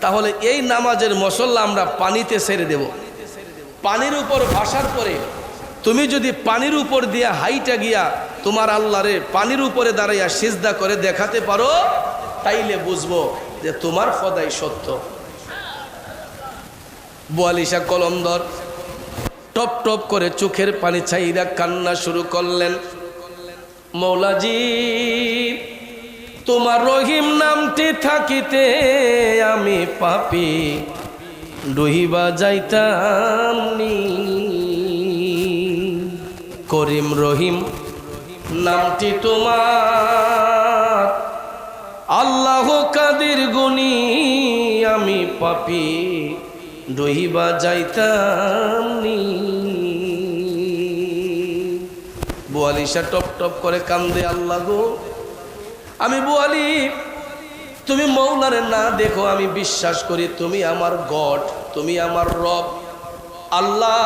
তাহলে এই নামাজের মশলা আমরা পানিতে ছেড়ে দেব। পানির উপর ভাসার পরে তুমি যদি পানির উপর দিয়া হাইটা গিয়া তোমার আল্লাহরে পানির উপরে দাঁড়াইয়া সিজদা করে দেখাতে পারো, তাইলে বুঝবো যে তোমার খোদাই সত্য। বোয়ালি শাহ কলন্দর টপ টপ করে চোখের পানি ছাইরা কান্না শুরু করলেন, মৌলাজি তোমার রহিম নামটি থাকিতে আমি পাপী ডুহিবা যাইতাম নি, করিম রহিম নামটি তোমার আল্লাহ কাদির গুনি আমি পাপী ডহিবা যাইতাম নি। বুয়ালিশা টপ টপ করে কান্দে, আল্লাহ গো আমি বুয়ালি, তুমি মৌলারে না দেখো, আমি বিশ্বাস করি তুমি আমার গড, তুমি আমার রব। আল্লাহ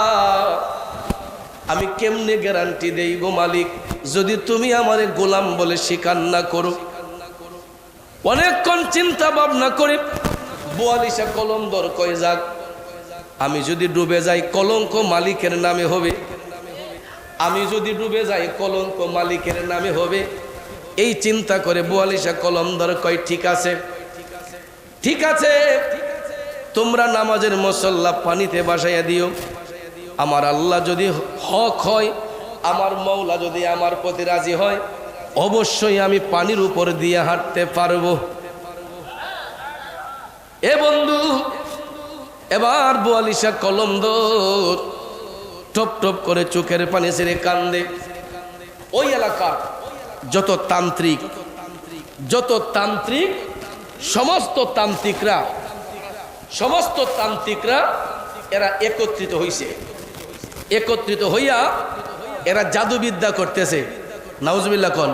আমি কেমনে গ্যারান্টি দেই গো মালিক, যদি তুমি আমারে গোলাম বলে স্বীকার না করো। অনেকক্ষণ চিন্তা ভাবনা করে বুয়ালিশা কলন্দর কয়ে, যাক আমি যদি ডুবে যাই কলঙ্ক মালিকের নামে হবে, আমি যদি ডুবে যাই কলঙ্ক মালিকের নামে হবে। এই চিন্তা করে বুয়ালিশা কলন্দর কয়, ঠিক আছে ঠিক আছে, তোমরা নামাজের মুসল্লা পানিতে বাসাইয়া দিও। আমার আল্লাহ যদি হক হয়, আমার মৌলা যদি আমার প্রতি রাজি হয়, অবশ্যই আমি পানির উপর দিয়ে হাঁটতে পারবো। এ বন্ধু, এবার বুয়ালিশা কলন্দর টপ টপ করে চোখের পানি ছেড়ে কান্দে। ওই এলাকার যত তান্ত্রিক সমস্ত তান্ত্রিকরা এরা একত্রিত হইয়া এরা জাদুবিদ্যা করতেছে। নাউজুবিল্লাহ কোন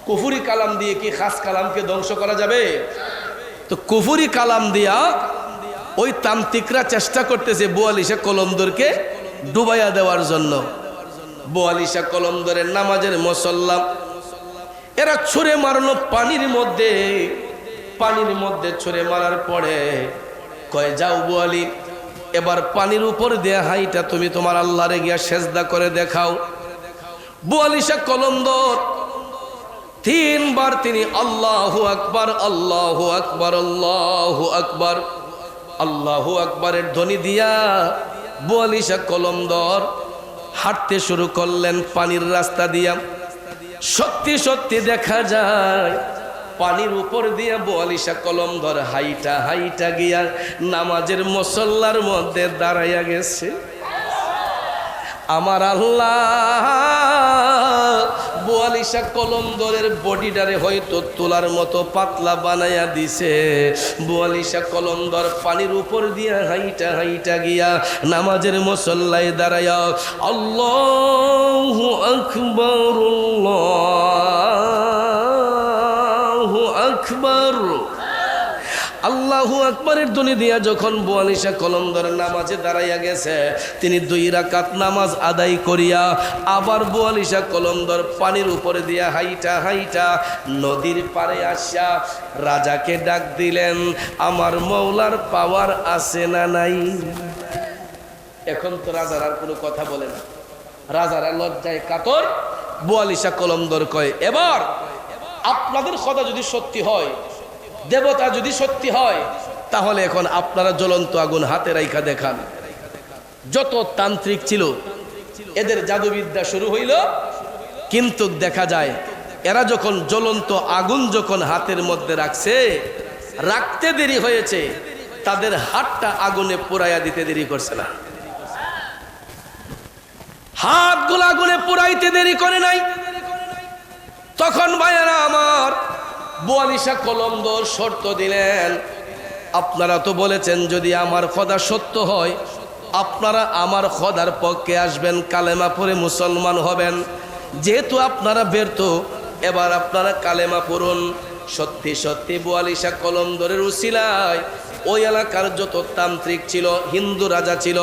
কুফুরি কালাম দিয়ে কি খাস কালামকে ধ্বংস করা যাবে? তো কুফুরি কালাম দিয়া ওই তান্ত্রিকরা চেষ্টা করতেছে বুয়ালিশা কলন্দরকে ডুবাইয়া দেওয়ার জন্য। বুয়ালিশা কলন্দরের নামাজের মুসল্লা এরা ছুঁড়ে মারলো পানির মধ্যে ছুঁড়ে মারার পরে কয়, যাও বুয়ালি, এবার পানির উপর দিয়ে হাইটা তুমি তোমার আল্লাহরে গিয়া সেজদা করে দেখাও। বুয়ালিশা কলন্দর 3 বার তিনি আল্লাহু আকবার আল্লাহু আকবার আল্লাহু আকবার আল্লাহু আকবারের ধ্বনি দিয়া বুয়ালিশা কলন্দর হাঁটতে শুরু করলেন পানির রাস্তা দিয়া। সত্যি সত্যি দেখা যায় পানির উপর দিয়া বুয়ালিশা কলন্দর হাইটা গিয়া নামাজের মুসল্লার মধ্যে দাঁড়াইয়া গেছে। আমার আল্লাহ বুয়ালিশা কলন্দরের বডিটারে হয়তো তোলার মতো পাতলা বানাইয়া দিছে। বুয়ালিশা কলন্দর পানির উপর দিয়া হাইটা গিয়া নামাজের মুসল্লায় দাঁড়াইয়া আল্লাহু আকবার আল্লাহু আকবার আল্লাহু আকবারের ধ্বনি দিয়া যখন বুয়ালিশা কলন্দর নামাজে দাঁড়াইয়া গেছে, তিনি 2 রাকাত নামাজ আদায় করিয়া আবার বুয়ালিশা কলন্দর পানির উপরে দিয়া হাইটা নদীর পাড়ে আসা রাজাকে ডাক দিলেন, আমার মৌলার পাওয়ার আছে না নাই? এখন তো রাজার আর কোনো কথা বলে না, রাজারা লজ্জায় কাতর। বুয়ালিশা কলন্দর কয়, এবার আপনাদের কথা যদি সত্যি হয়, দেবতা যদি সত্যি হয়, তাহলে এখন আপনারা জ্বলন্ত আগুন হাতে রাইখা দেখান। যত তান্ত্রিক ছিল এদের জাদুবিদ্যা শুরু হইল, কিন্তু দেখা যায় এরা যখন জ্বলন্ত আগুন যখন হাতের মধ্যে রাখতে দেরি হয়েছে, তাদের হাতটা আগুনে পোড়াইয়া দিতে দেরি করছে না। হাতগুলো আগুনে পোড়াইতে দেরি করে নাই। তখন ভাইয়েরা আমার বুয়ালিশা কলন্দর শর্ত দিলেন, আপনারা তো বলেছেন যদি আমার খোদা সত্য হয়, আপনারা আমার খোদার পক্ষে আসবেন, কালেমা পড়ে মুসলমান হবেন। যেহেতু আপনারা ব্যর্থ, এবার আপনারা কালেমা পড়ুন। সত্যি সত্যি বুয়ালিশা কলন্দরের উসিলায় ওই এলাকার যত তান্ত্রিক ছিল, হিন্দু রাজা ছিল,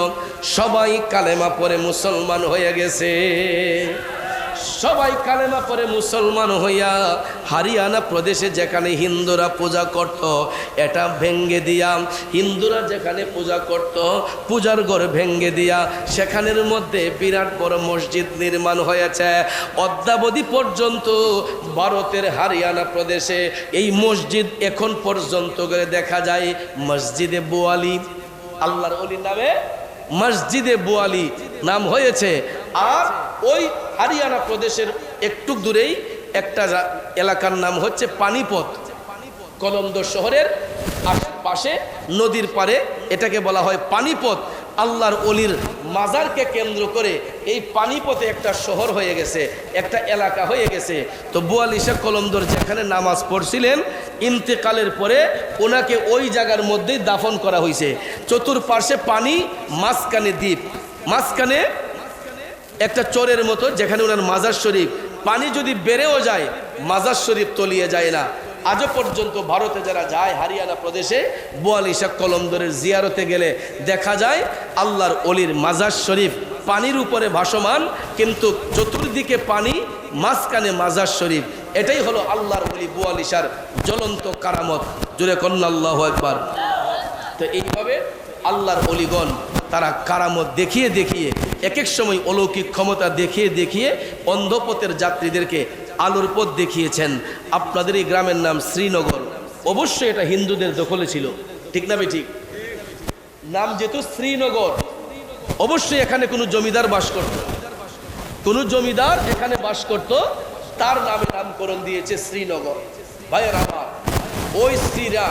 সবাই কালেমা পড়ে মুসলমান হয়ে গেছে। সবাই কালেমা পড়ে মুসলমান হইয়া হরিয়ানা প্রদেশে যেখানে হিন্দুরা পূজা করত, এটা ভেঙ্গে দিয়া, হিন্দুরা যেখানে পূজা করত পূজার ঘর ভেঙ্গে দিয়া সেখানের মধ্যে বিরাট বড় মসজিদ নির্মাণ হয়েছে। অদ্যাবধি পর্যন্ত ভারতের হরিয়ানা প্রদেশে এই মসজিদ এখন পর্যন্ত করে দেখা যায়। মসজিদে বুয়ালি, আল্লাহর ওলির নামে মসজিদে বুয়ালি নাম হয়েছে। আর ওই হরিয়ানা প্রদেশের একটু দূরেই একটা এলাকার নাম হচ্ছে পানিপথ। কলন্দর শহরের পাশে নদীর পারে এটাকে বলা হয় পানিপথ। আল্লাহর অলির মাজারকে কেন্দ্র করে এই পানিপথে একটা শহর হয়ে গেছে, একটা এলাকা হয়ে গেছে। তো বোয়ালি শাহ কলন্দর যেখানে নামাজ পড়ছিলেন, ইন্তেকালের পরে ওনাকে ওই জায়গার মধ্যেই দাফন করা হয়েছে। চতুর্পার্শ্বে পানি, মাঝখানে দ্বীপ, মাঝখানে একটা চরের মতো যেখানে ওনার মাজার শরীফ। পানি যদি বেড়েও যায় মাজার শরীফ তলিয়ে যায় না। আজও পর্যন্ত ভারতে যারা যায়, হরিয়ানা প্রদেশে বোয়ালি শাহ কলন্দরের জিয়ারতে গেলে দেখা যায় আল্লাহর অলির মাজার শরীফ পানির উপরে ভাসমান, কিন্তু চতুর্দিকে পানি, মাঝখানে মাজার শরীফ। এটাই হলো আল্লাহর অলি বোয়ালি শাহর জ্বলন্ত কারামত। জোরে কন্যা আল্লাহু আকবার। তো এইভাবে আল্লাহর অলিগণ তারা কারামত দেখিয়ে দেখিয়ে, এক এক সময় অলৌকিক ক্ষমতা দেখিয়ে দেখিয়ে অন্ধপথের যাত্রীদেরকে আলোর পথ দেখিয়েছেন। আপনাদের এই গ্রামের নাম শ্রীনগর, অবশ্যই এটা হিন্দুদের দখলে ছিল, ঠিক না ঠিক? নাম যেহেতু শ্রীনগর, অবশ্যই এখানে কোনো জমিদার বাস করত, কোনো জমিদার এখানে বাস করত, তার নামে নামকরণ দিয়েছে শ্রীনগর। ভাইয়ের আমার, ওই স্ত্রীরা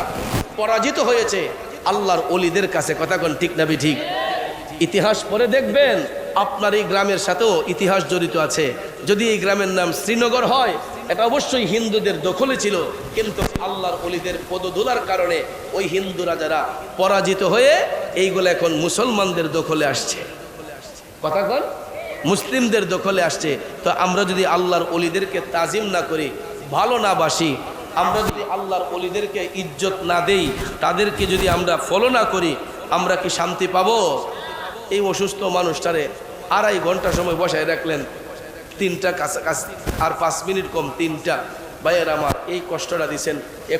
পরাজিত হয়েছে আল্লাহর অলিদের কাছে। কথা কোন ঠিক না ঠিক? ইতিহাস পরে দেখবেন আপনার এই গ্রামের সাথেও ইতিহাস জড়িত আছে। যদি এই গ্রামের নাম শ্রীনগর হয়, এটা অবশ্যই হিন্দুদের দখলে ছিল, কিন্তু আল্লাহর অলিদের পদধূলার কারণে ওই হিন্দুরা যারা পরাজিত হয়ে এইগুলো এখন মুসলমানদের দখলে আসছে। কথা কোন? মুসলিমদের দখলে আসছে। তো আমরা যদি আল্লাহর অলিদেরকে তাজিম না করি, ভালো না বাসি, আমরা যদি আল্লাহর অলিদেরকে ইজ্জত না দেই, তাদেরকে যদি আমরা ফলো না করি, আমরা কি শান্তি পাবো? এই অসুস্থ মানুষটারে 2.5 ঘন্টা সময় বসায় রাখলেন, 3টা কাছাকাছি আর 5 মিনিট কম 3টা। ভাইয়ের আমার, এই কষ্টটা দিচ্ছেন।